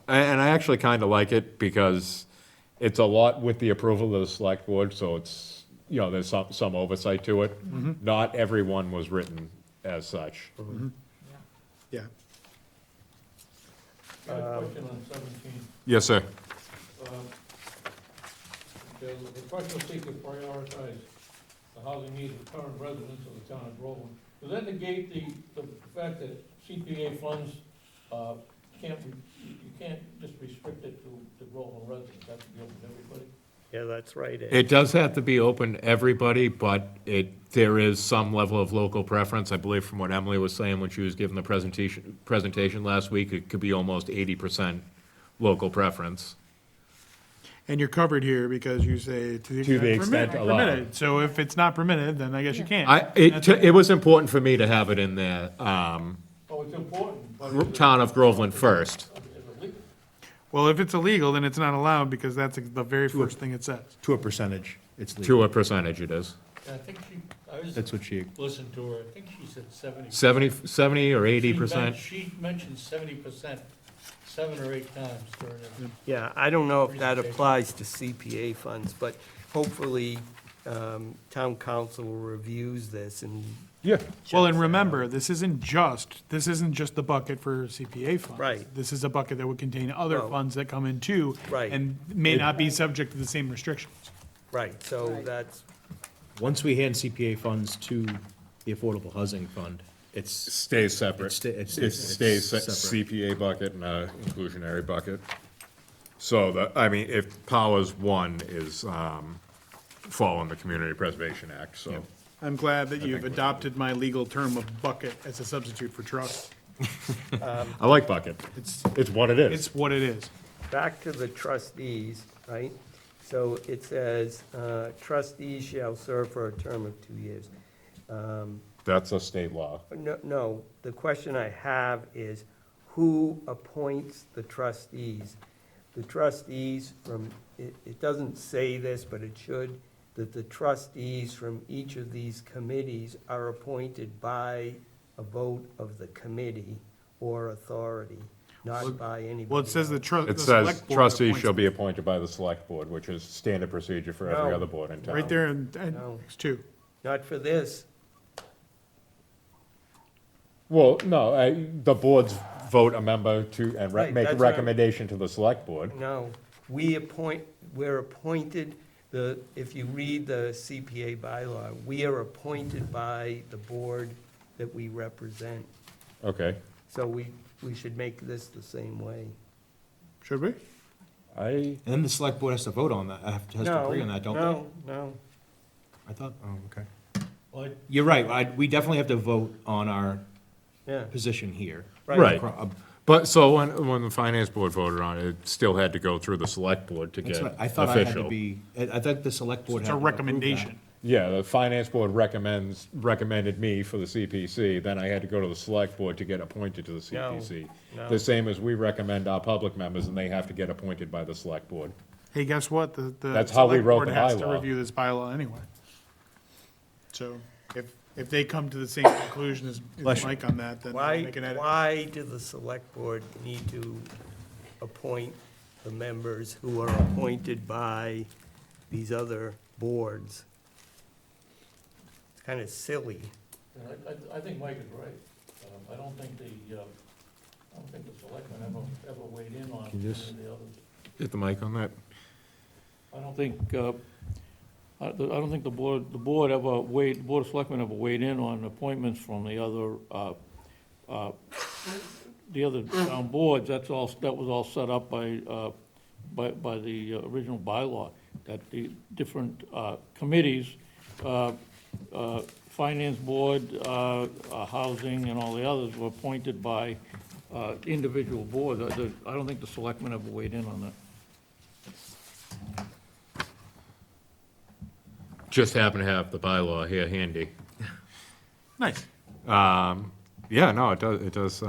I actually kind of like it because it's a lot with the approval of the select board, so it's, you know, there's some oversight to it. Not everyone was written as such. yeah. I had a question on 17. Yes, sir. The question was seek to prioritize the housing needs of current residents of the town of Groveland. Does that negate the fact that CPA funds can't, you can't just restrict it to the Groveland residents, it has to be open to everybody? yeah, that's right, Ed. It does have to be open to everybody, but there is some level of local preference. I believe from what Emily was saying when she was giving the presentation last week, it could be almost 80% local preference. And you're covered here because you say to the extent allowed. permitted. So if it's not permitted, then I guess you can't. It was important for me to have it in there. Oh, it's important, but is it- Town of Groveland first. is it legal? Well, if it's illegal, then it's not allowed, because that's the very first thing it says. To a percentage, it's To legal. a percentage it is. I think I was That's what she, listening to her, I think she said 70. 70 or 80%? She mentioned 70%, 7 or 8 times during it. Yeah, I don't know if that applies to CPA funds, but hopefully, town council reviews this and. Yeah. Well, and remember, this isn't just the bucket for CPA funds. Right. This is a bucket that would contain other Well, funds that come in too. right. And may not be subject to the same restrictions. Right, so Right. that's, once we hand CPA funds to the Affordable Housing Fund, it's, Stays separate. It sta- It it's stays separate. CPA bucket and a inclusionary bucket. So I mean, if Powers One is, following the Community Preservation Act, so. I'm glad that you've adopted my legal term of bucket as a substitute for trust. I like bucket. It's what it is. It's what it is. back to the trustees, right? So it says, trustees shall serve for a term of 2 years. That's a state law. No, the question I have is, who appoints the trustees? The trustees from, it doesn't say this, but it should, that the trustees from each of these committees are appointed by a vote of the committee or authority, not by anybody. Well, it says the It says select board trustees appoints shall be them. appointed by the select board, which is standard procedure for every No. other board in town. Right there in, No. next two. Not for this. Well, no, the boards vote a member to, and Right, make a that's what I'm- recommendation to the select board. No, we're appointed, if you read the CPA bylaw, we are appointed by the board that we represent. Okay. So we should make this the same way. Should we? and then the select board has to vote on that, has to agree on that, don't they? No, I thought, oh, okay. Well, You're right, we definitely have to vote on our yeah. position here. Right. Acro- But, so when the finance board voted on it, it still had to go through the select board to That's get what, I thought I had to official. be, I thought the select board It's had a to approve that. recommendation. Yeah, the finance board recommended me for the CPC, then I had to go to the select board to get appointed to the CPC. no. The same as we recommend our public members, and they have to get appointed by the select board. Hey, guess what? The That's how we select wrote board the has to bylaw. review this bylaw anyway. So if they come to the same conclusion as Bless you. Mike on that, then they'll Why, make an edit. why do the select board need to appoint the members who are appointed by these other boards? It's kind of silly. I think Mike is right. I don't think the selectmen ever weighed in on Can any you just- of the others. Hit the mic on that. I don't think, I don't think the board of selectmen ever weighed in on appointments from the other town boards. That was all set up by the original bylaw, that the different committees, finance board, housing, and all the others were appointed by individual boards. I don't think the selectmen ever weighed in on that. Just happen to have the bylaw here handy. Nice. Yeah, no, it does,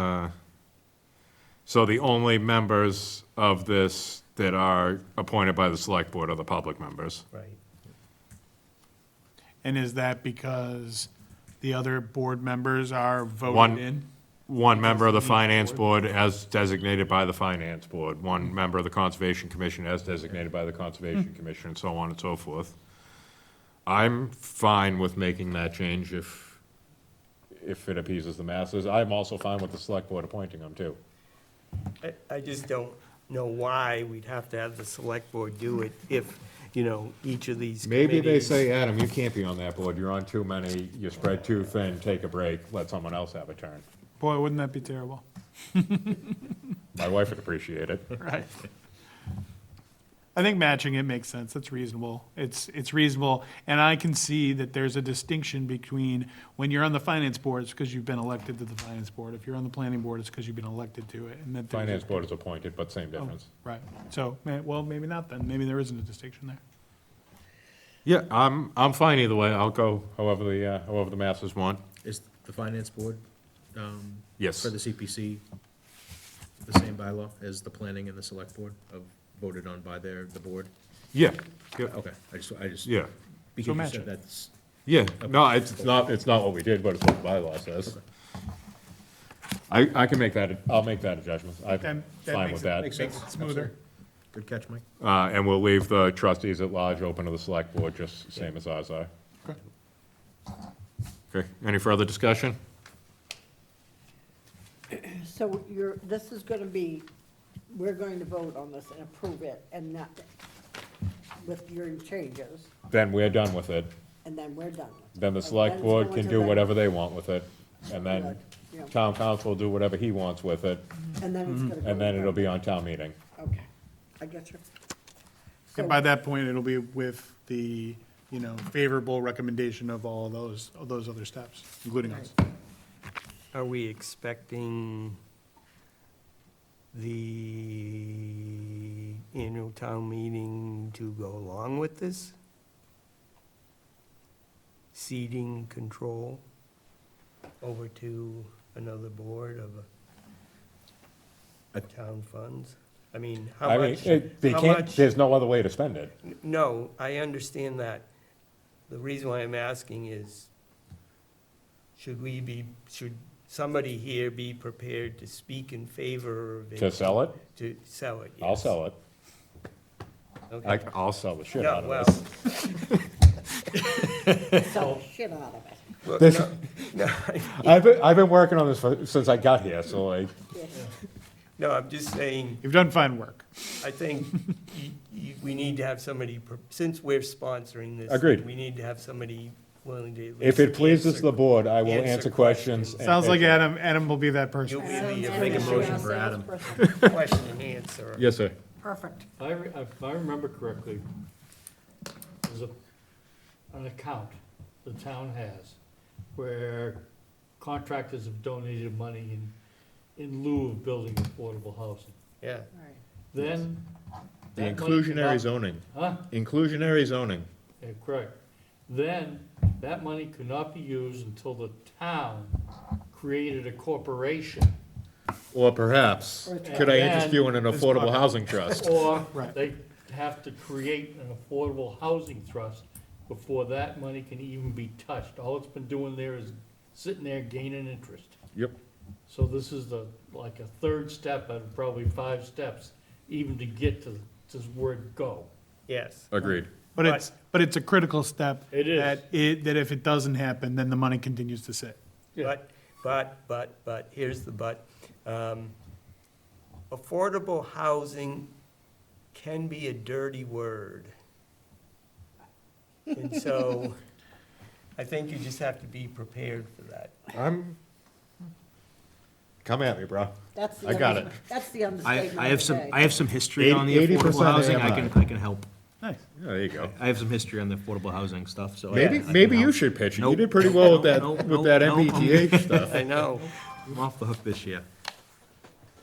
so the only members of this that are appointed by the select board are the public members. Right. And is that because the other board members are One- voted in? One member of the finance board as designated by the finance board, one member of the conservation commission as designated by the conservation commission, and so on and so forth. I'm fine with making that change if it appeases the masses. I'm also fine with the select board appointing them, too. I just don't know why we'd have to have the select board do it if, each of these committees. Maybe they say, Adam, you can't be on that board, you're on too many, you spread too thin, take a break, let someone else have a turn. Boy, wouldn't that be terrible? My wife would appreciate it. Right. I think matching it makes sense. That's reasonable. It's reasonable. And I can see that there's a distinction between when you're on the finance board, it's because you've been elected to the finance board. If you're on the planning board, it's because you've been elected to it. And that there's a- Finance board is appointed, but same Oh, difference. right. So, well, maybe not then. Maybe there isn't a distinction there. Yeah, I'm fine either way, I'll go however the masses want. Is the finance board, Yes. For the CPC, the same bylaw as the planning and the select board of voted on by the board? Yeah, yeah, Okay, I just, yeah. because you match said it. that's, Yeah, no, it's not what we did, but it's what the bylaw says. I can make that, I'll make that adjustment. I'm That fine makes with it- that. makes sense. Smoother. Good catch, Mike. And we'll leave the trustees at large open to the select board, just same as ours are. Okay. Okay, any further discussion? So this is gonna be, we're going to vote on this and approve it, and not, with your changes, Then we're done with it. and then we're done. with it. Then the Then select it's board going can to do the- whatever they want with it. And then Right, yeah. town council will do whatever he wants with it, And then it's gonna go. and then it'll be to- on town meeting. Okay, I get you. So- And by that point, it'll be with the, favorable recommendation of all those other steps, including us. Are we expecting the annual town meeting to go along with this? Ceding control over to another board of town funds? I mean, how I mean, much? they how can't, much- there's no other way to spend it. No, I understand that. The reason why I'm asking is, should somebody here be prepared to speak in favor of it? To sell it, To sell it, yes. I'll sell it. Okay. I'll sell the shit No, out well, of this. Sell the shit out of it. well, This- no, I've been working on this since I got here, so like, no, I'm just saying, You've done fine work. I think we need to have somebody, since we're sponsoring this. Agreed. We need to have somebody willing to at if least it pleases answer- the board, I will answer answer questions. and Sounds like make- Adam will be that person. You'll be the Make a official motion for Adam. question and answer. Yes, sir. Perfect. If I remember correctly, there's an account the town has where contractors have donated money in lieu of building affordable housing. Yeah. Then. The that money inclusionary cannot- zoning, Huh? inclusionary zoning. Yeah, correct. Then, that money could not be used until the town created a corporation. Or perhaps, could I interest you in an affordable housing trust? Or Right. they have to create an affordable housing trust before that money can even be touched. All it's been doing there is sitting there gaining interest. Yep. So this is like a third step out of probably 5 steps, even to get to this word go. Yes. Agreed. But it's a critical step. It is. That if it doesn't happen, then the money continues to sit. Yeah. But, here's the but. Affordable housing can be a dirty word. And so, I think you just have to be prepared for that. Come at me, bro. That's the I got it. That's the I, understatement I of have the some, day. I have some history on the 80% affordable housing, I AMI. can help. Nice. Yeah, there you go. I have some history on the affordable housing stuff, so. Maybe, I can maybe you help. should pitch it. You Nope. did pretty well with that, Nope, with nope, that nope. MBTA stuff. I know. I'm off the hook this year.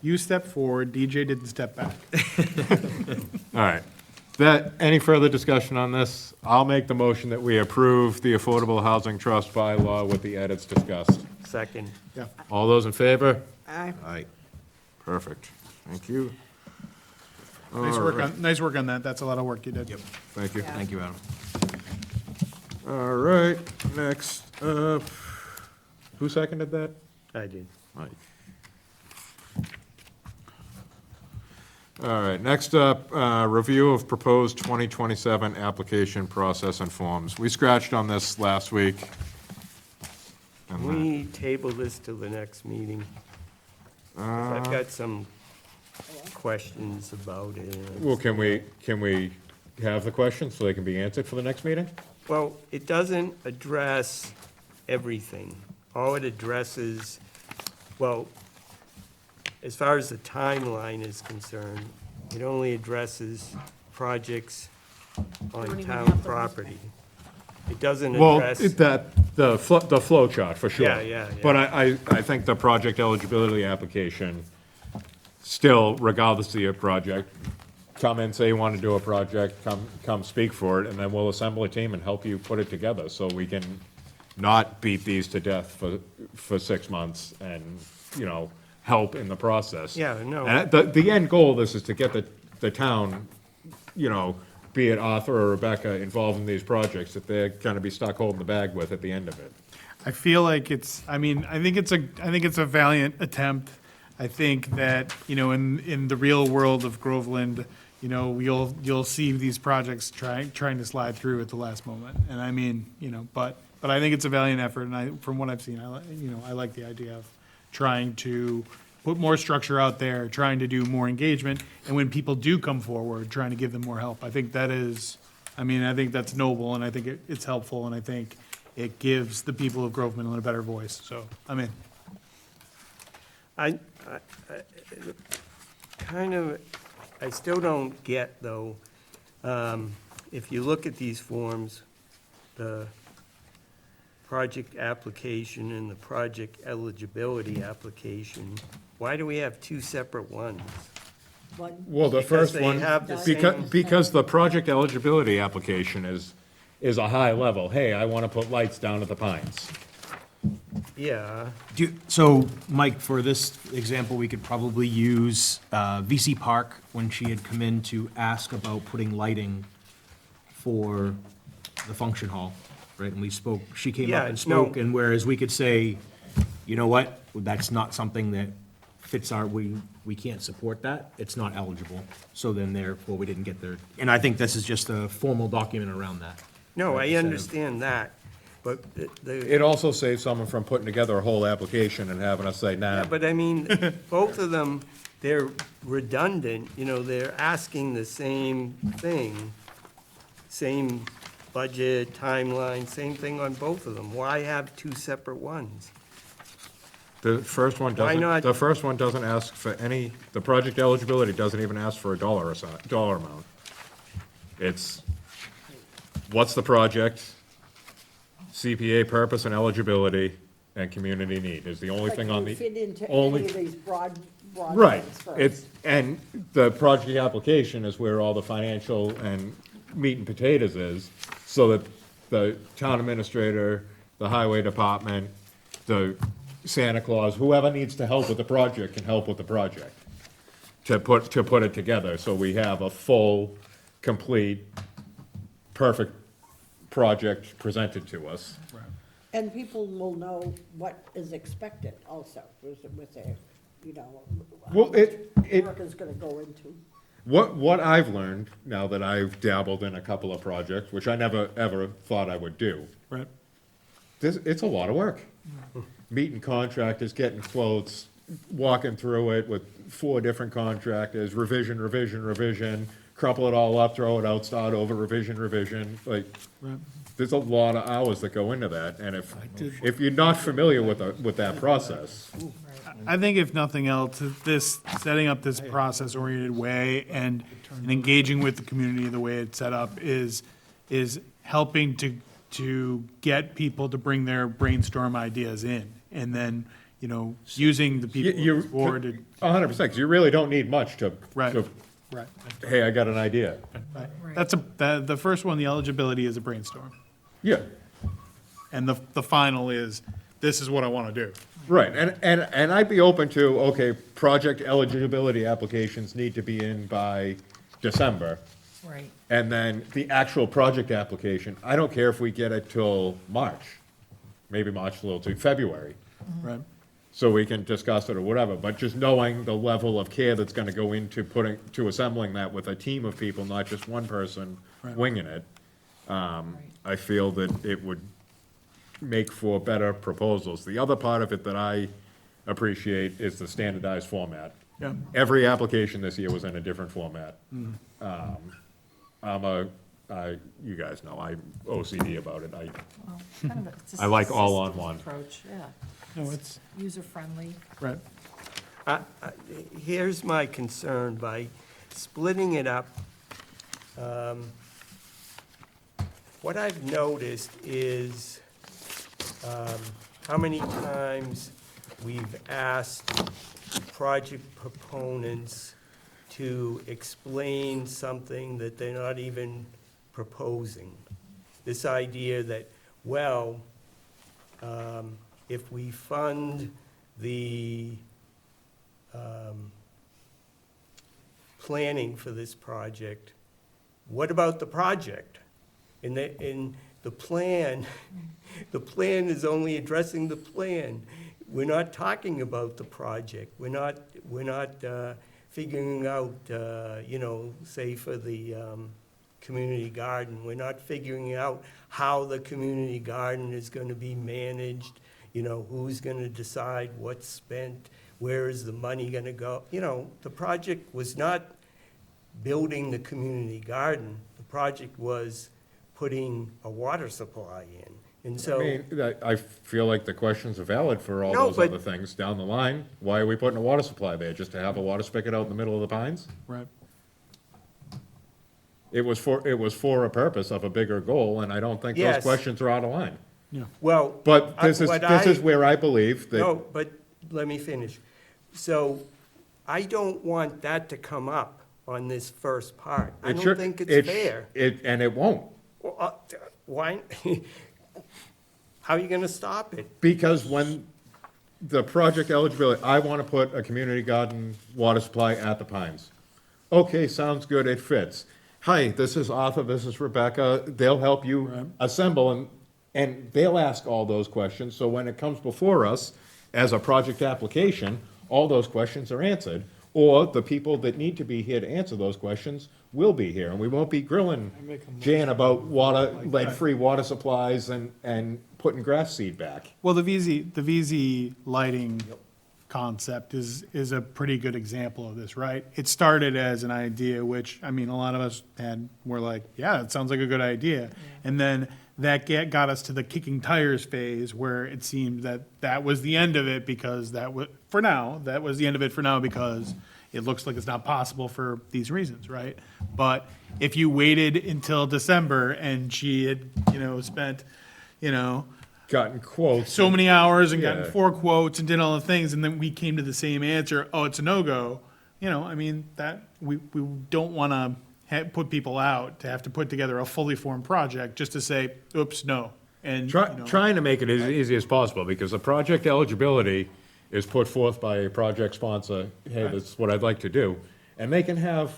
You step forward, DJ didn't step back. All right. Any further discussion on this? I'll make the motion that we approve the Affordable Housing Trust bylaw with the edits discussed. Second. All those in favor? Aye. Aye. Perfect. Thank you. Nice All work right. nice work on that. That's a lot of work you did. Yep. Thank you. Thank you, Adam. All right, next up, who seconded that? I did. Mike. All right, next up, review of proposed 2027 application process and forms. We scratched on this last week. And, Can we table this till the next meeting? 'Cause I've got some questions about it. Well, can we have the questions so they can be answered for the next meeting? Well, it doesn't address everything. All it addresses, well, as far as the timeline is concerned, it only addresses projects Don't on even town have the- property. It doesn't Well, address, the flow chart, for sure. Yeah, yeah, yeah. But I think the project eligibility application, still, regardless of your project, come and say you want to do a project, come speak for it, and then we'll assemble a team and help you put it together, so we can not beat these to death for 6 months and, you know, help in the process. Yeah, no. And the end goal of this is to get the town, you know, be it Arthur or Rebecca, involved in these projects that they're gonna be stuck holding the bag with at the end of it. I feel like I think it's a valiant attempt. I think that, you know, in the real world of Groveland, you know, you'll see these projects trying to slide through at the last moment. And I mean, you know, but I think it's a valiant effort, and from what I've seen, I like the idea of trying to put more structure out there, trying to do more engagement, and when people do come forward, trying to give them more help. I think that's noble, and I think it's helpful, and I think it gives the people of Grove Middle a better voice, so I'm in. I still don't get, though, if you look at these forms, the project application and the project eligibility application, why do we have two separate ones? One- Well, the Because first they one, have the because the project eligibility application is a high level. Hey, I want to put lights down at the Pines. Yeah, So, Mike, for this example, we could probably use VC Park when she had come in to ask about putting lighting for the function hall, right? And we spoke, she came Yeah, up and no. spoke, and whereas we could say, you know what, that's not something that fits we can't support that, it's not eligible. So then therefore, we didn't get there. And I think this is just a formal document around that. no, I Right, so- understand that, but It also saves someone from putting together a whole application and having us say, nah. yeah, but I mean, both of them, they're redundant, you know, they're asking the same thing, same budget, timeline, same thing on both of them. Why have two separate ones? The first one Why not? doesn't ask for any, the project eligibility doesn't even ask for a dollar amount. It's, what's the project, CPA purpose and eligibility, and community need is the only But thing you on the. fit into only- any of these broad Right, ones first. and the project application is where all the financial and meat and potatoes is, so that the town administrator, the highway department, the Santa Claus, whoever needs to help with the project can help with the project. To put it together, so we have a full, complete, perfect project presented to us. And people will know what is expected also, with a, you know, Well, how much work is gonna go into. What I've learned, now that I've dabbled in a couple of projects, which I never, ever thought I would do, Right. it's a lot of work. Meeting contractors, getting quotes, walking through it with 4 different contractors, revision, crumple it all up, throw it out, start over, revision, like, Right. there's a lot of hours that go into that, and if you're not familiar with that process, I think if nothing else, setting up this process-oriented way and engaging with the community the way it's set up is helping to get people to bring their brainstorm ideas in. And then, you know, using the people on this board to. 100%, because you really don't need much to, Right. to, Right. hey, I got an idea. Right. The first one, the eligibility is a brainstorm. Yeah, And the final is, this is what I want to do. right, and I'd be open to, okay, project eligibility applications need to be in by December. Right. And then the actual project application, I don't care if we get it till March, maybe March a little too, February, Right. so we can discuss it or whatever, but just knowing the level of care that's gonna go into to assembling that with a team of people, not just one person Right. winging it, I feel that it would make for better proposals. The other part of it that I appreciate is the standardized format. Yeah. Every application this year was in a different format. You guys know, I'm OCD about it. Well, kind of it's a I like all on systems one. Approach, yeah. No, it's, User-friendly. right. Here's my concern, by splitting it up, what I've noticed is how many times we've asked project proponents to explain something that they're not even proposing. This idea that, well, if we fund the planning for this project, what about the project? In the plan, the plan is only addressing the plan. We're not talking about the project. We're not figuring out, say for the community garden, we're not figuring out how the community garden is going to be managed, who's going to decide what's spent, where is the money going to go. The project was not building the community garden. The project was putting a water supply in. And so. I mean, I feel like the questions are valid for all No, those but- other things down the line. Why are we putting a water supply there? Just to have a water spigot out in the middle of the pines? Right. It was for a purpose of a bigger goal, and I don't think those Yes. questions are out of line. Well. But this what is where I believe that. No, but let me finish. So I don't want that to come up on this first part. I It don't should- think it it's sh- fair. And it won't, Well, why, how are you gonna stop it? because when the project eligibility, I want to put a community garden water supply at the Pines. Okay, sounds good, it fits. Hi, this is Arthur, this is Rebecca, they'll help you assemble, and they'll ask all those questions, so when it comes before us as a project application, all those questions are answered, or the people that need to be here to answer those questions will be here, and we won't be grilling Jan about lead-free water supplies and putting grass seed back. Well, the VZ lighting concept is a pretty good example of this, right? It started as an idea, which, I mean, a lot of us were like, yeah, it sounds like a good idea. And then that got us to the kicking tires phase, where it seemed that was the end of it, because that was the end of it for now, because it looks like it's not possible for these reasons, right? But if you waited until December and she had, spent, Gotten quotes. so many hours and gotten Yeah. 4 quotes and did all the things, and then we came to the same answer, oh, it's a no-go, I mean, that, we don't want to put people out to have to put together a fully formed project just to say, oops, no. And, Trying to make it as easy as possible, because the project eligibility is put forth by a project sponsor, hey, that's what I'd like to do. And they can have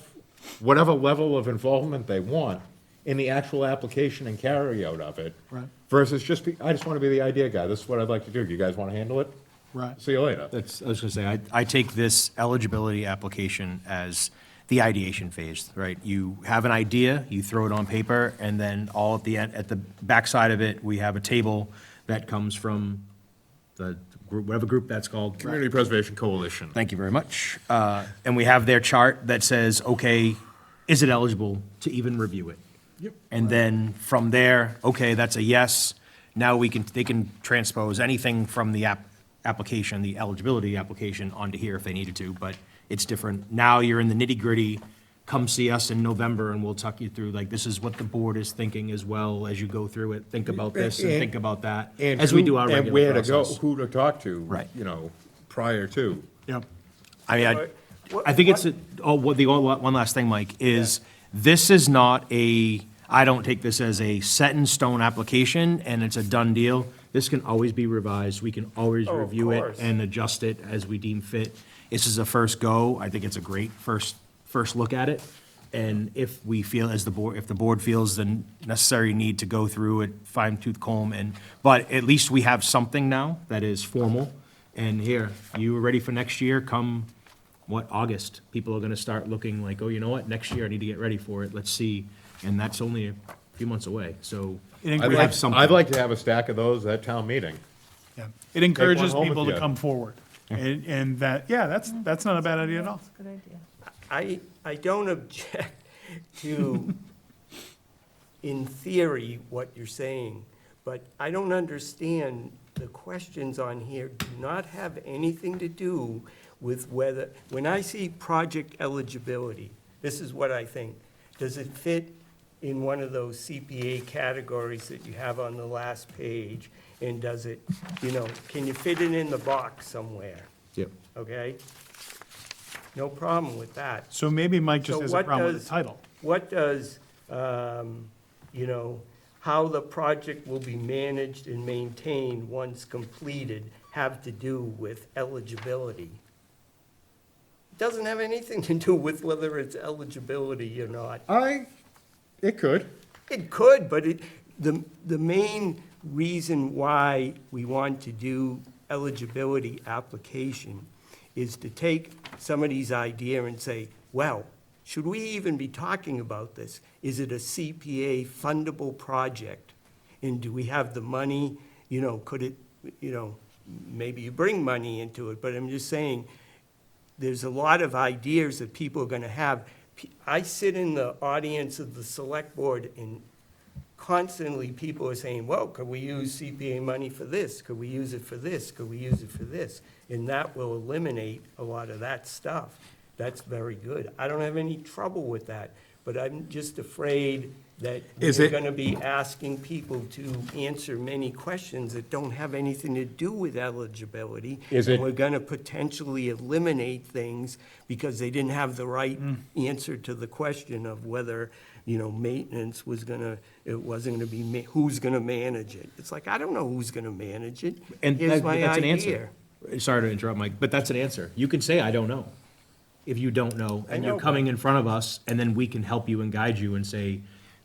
whatever level of involvement they want in the actual application and carryout of it. Right. Versus I just want to be the idea guy, this is what I'd like to do, you guys want to handle it? Right. See you later. I was gonna say, I take this eligibility application as the ideation phase, right? You have an idea, you throw it on paper, and then all at the end, at the backside of it, we have a table that comes from the group, whatever group that's called. Community Preservation Coalition. Thank you very much. And we have their chart that says, okay, is it eligible to even review it? Yep. And then from there, okay, that's a yes. Now they can transpose anything from the application, the eligibility application, onto here if they needed to, but it's different. Now you're in the nitty-gritty. Come see us in November and we'll talk you through, like, this is what the board is thinking as well as you go through it. Think about this and think about that, And as we who- do our And regular where to go, process. who to talk to. Right. Prior to. Yeah. I mean, What- I think what- one last thing, Mike, is this is not I don't take this as a set-in-stone application and it's a done deal. This can always be revised. We can always Oh, of review it course. and adjust it as we deem fit. This is a first go. I think it's a great first look at it. And if we feel if the board feels the necessary need to go through it, fine tooth comb, but at least we have something now that is formal. And here, you are ready for next year, come, August? People are gonna start looking like, oh, you know what, next year I need to get ready for it, let's see. And that's only a few months away, so It we have something. I'd like to have a stack of those at town meeting. Yeah. It encourages home with people to you. come forward. And that's not a bad idea at all. That's a good idea. I don't object to, in theory, what you're saying, but I don't understand, the questions on here do not have anything to do with whether, when I see project eligibility, this is what I think. Does it fit in one of those CPA categories that you have on the last page? And does it, can you fit it in the box somewhere? Yep. Okay? No problem with that. So maybe Mike just So has a what problem with does- the title. What does, how the project will be managed and maintained once completed have to do with eligibility. It doesn't have anything to do with whether it's eligibility or not. It could. It could, but the main reason why we want to do eligibility application is to take somebody's idea and say, well, should we even be talking about this? Is it a CPA fundable project? And do we have the money, could it, maybe you bring money into it, but I'm just saying, there's a lot of ideas that people are gonna have. I sit in the audience of the select board and constantly people are saying, well, could we use CPA money for this? Could we use it for this? Could we use it for this? And that will eliminate a lot of that stuff. That's very good. I don't have any trouble with that, but I'm just afraid that Is we're it- gonna be asking people to answer many questions that don't have anything to do with eligibility. Is And it- we're gonna potentially eliminate things because they didn't have the right answer to the question of whether, maintenance was it wasn't gonna be, who's gonna manage it? It's like, I don't know who's gonna manage it. And Here's my that's an idea. answer. Sorry to interrupt, Mike, but that's an answer. You can say, I don't know. If you don't know, I and know, you're coming in front of us, and then we can help you and guide you and say,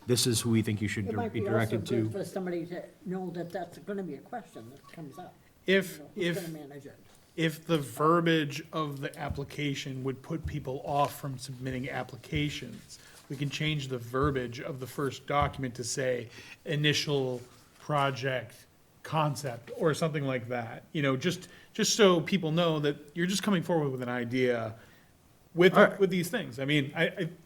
this is who we think you should It might be be also directed good to. for somebody to know that that's gonna be a question that comes up. If, Who's gonna manage it? if the verbiage of the application would put people off from submitting applications, we can change the verbiage of the first document to say initial project concept or something like that. Just so people know that you're just coming forward with an idea with, All right. with these things. I mean,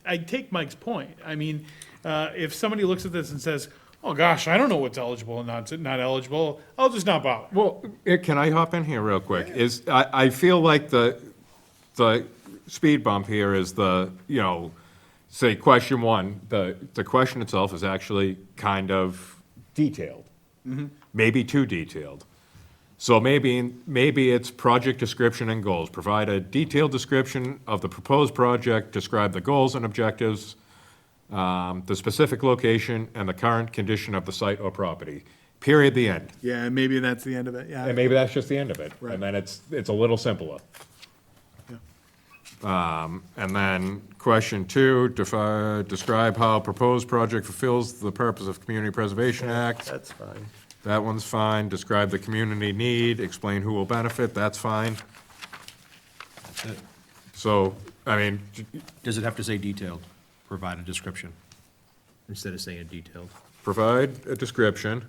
I take Mike's point. I mean, if somebody looks at this and says, oh gosh, I don't know what's eligible and not eligible, I'll just not bother. Well, can I hop in here real quick? I feel like the speed bump here is say, question one, the question itself is actually kind of detailed. Maybe too detailed. So maybe it's project description and goals. Provide a detailed description of the proposed project, describe the goals and objectives, the specific location, and the current condition of the site or property. Period, the end. Yeah, maybe that's the end of it, yeah. And maybe that's just the end of it. Right. And then it's a little simpler. Yeah. And then question two, describe how proposed project fulfills the purpose of Community Preservation Act. That's fine. That one's fine. Describe the community need, explain who will benefit, that's fine. So, I mean, Does it have to say detailed? Provide a description, instead of saying detailed. provide a description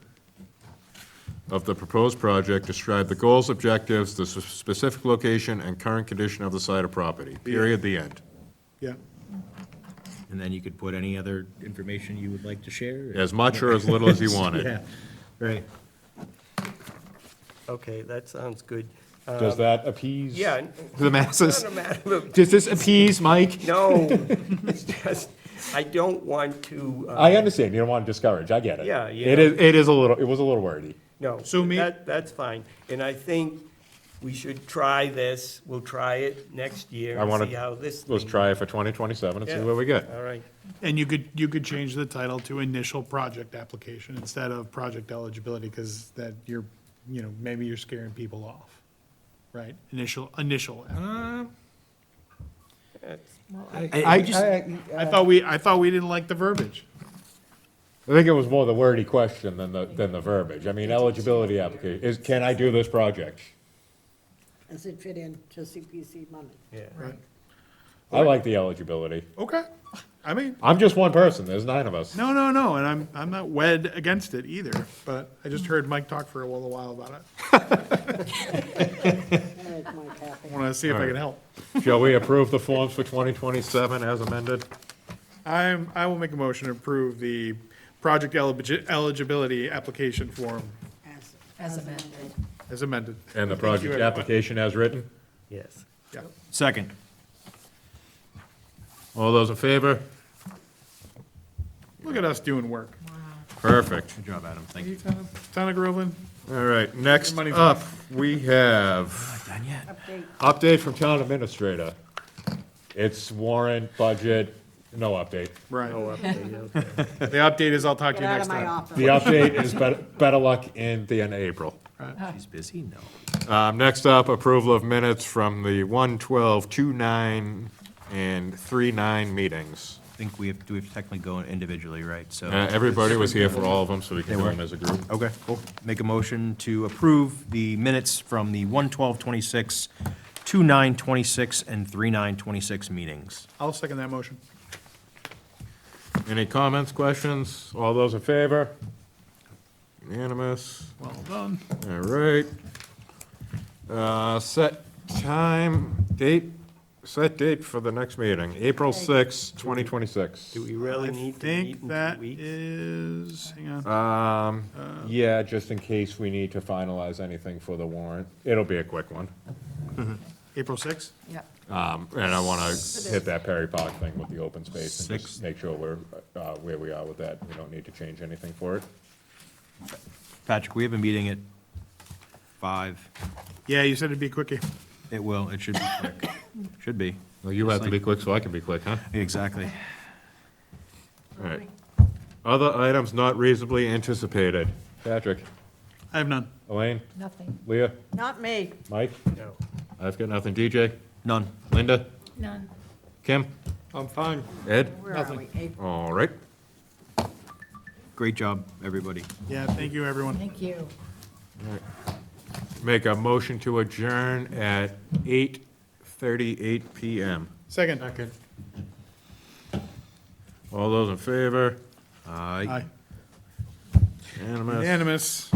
of the proposed project, describe the goals, objectives, the specific location, and current condition of the site or property. Period, the end. Yeah. And then you could put any other information you would like to share. As much or as little as you wanted. Yeah, right. Okay, that sounds good. Does that appease Yeah. the masses? It's not a matter of, Does this appease Mike? no, it's just, I don't want to. I understand, you don't want to discourage, I get it. Yeah, you It know. it was a little wordy. No, So me- that's fine. And I think we should try this. We'll try it next year I and wanna- see how this. Let's thing- try it for 2027 and see Yeah. what we get. All right. And you could change the title to initial project application instead of project eligibility, because that maybe you're scaring people off, right? Initial. I thought we didn't like the verbiage. I think it was more the wordy question than the verbiage. I mean, eligibility application, can I do this project? Does it fit into CPC money? Yeah. Right. I like the eligibility. Okay. I mean, I'm just one person, there's 9 of us. no, and I'm not wed against it either, but I just heard Mike talk for a little while about it. That makes Mike happy. I want to see if I can help. Shall we approve the forms for 2027 as amended? I will make a motion to approve the project eligibility application form As amended. as amended. And the Thank you, project everyone. application as written? Yes. Yeah. Second. All those in favor? Look at us doing work. Perfect. Good job, Adam. Thank you. Town of Groveland, All right, next Money's up, we have Done yet? Update. update from town administrator. It's warrant, budget, No update. Right. No update, okay. The update is I'll talk to Get you out next of my time. office. The update is better luck in the end of April. She's busy? No. Next up, approval of minutes from the 1/12, 2/9, and 3/9 meetings. I think we have to technically go individually, right? So. Everybody was here for all of them, so we can They do were. them as a group. Okay, cool. Make a motion to approve the minutes from the 1/12/26, 2/9/26, and 3/9/26 meetings. I'll second that motion. Any comments, questions? All those in favor? Unanimous. Well done. All right. Set date for the next meeting, April 6, 2026. Do we really I need to meet think in that 2 weeks? is, hang on. Yeah, just in case we need to finalize anything for the warrant. It'll be a quick one. April 6th? Yeah. And I want to hit that Perry Park thing with the open space and just Six. make sure we're, where we are with that. We don't need to change anything for it. Patrick, we have a meeting at 5. Yeah, you said it'd be quickie. It will, it should be quick. Should be. Well, you have to be quick so I can be quick, huh? Exactly. All right. Other items not reasonably anticipated. Patrick, I have none. Elaine, Nothing. Leah, Not me. Mike? No. I've got nothing. DJ? None. Linda? None. Kim? I'm fine. Ed? Where are we? April. All right. Great job, everybody. Yeah, thank you, everyone. Thank you. Make a motion to adjourn at 8:38 PM. Second. All those in favor? Aye. Unanimous. Unanimous.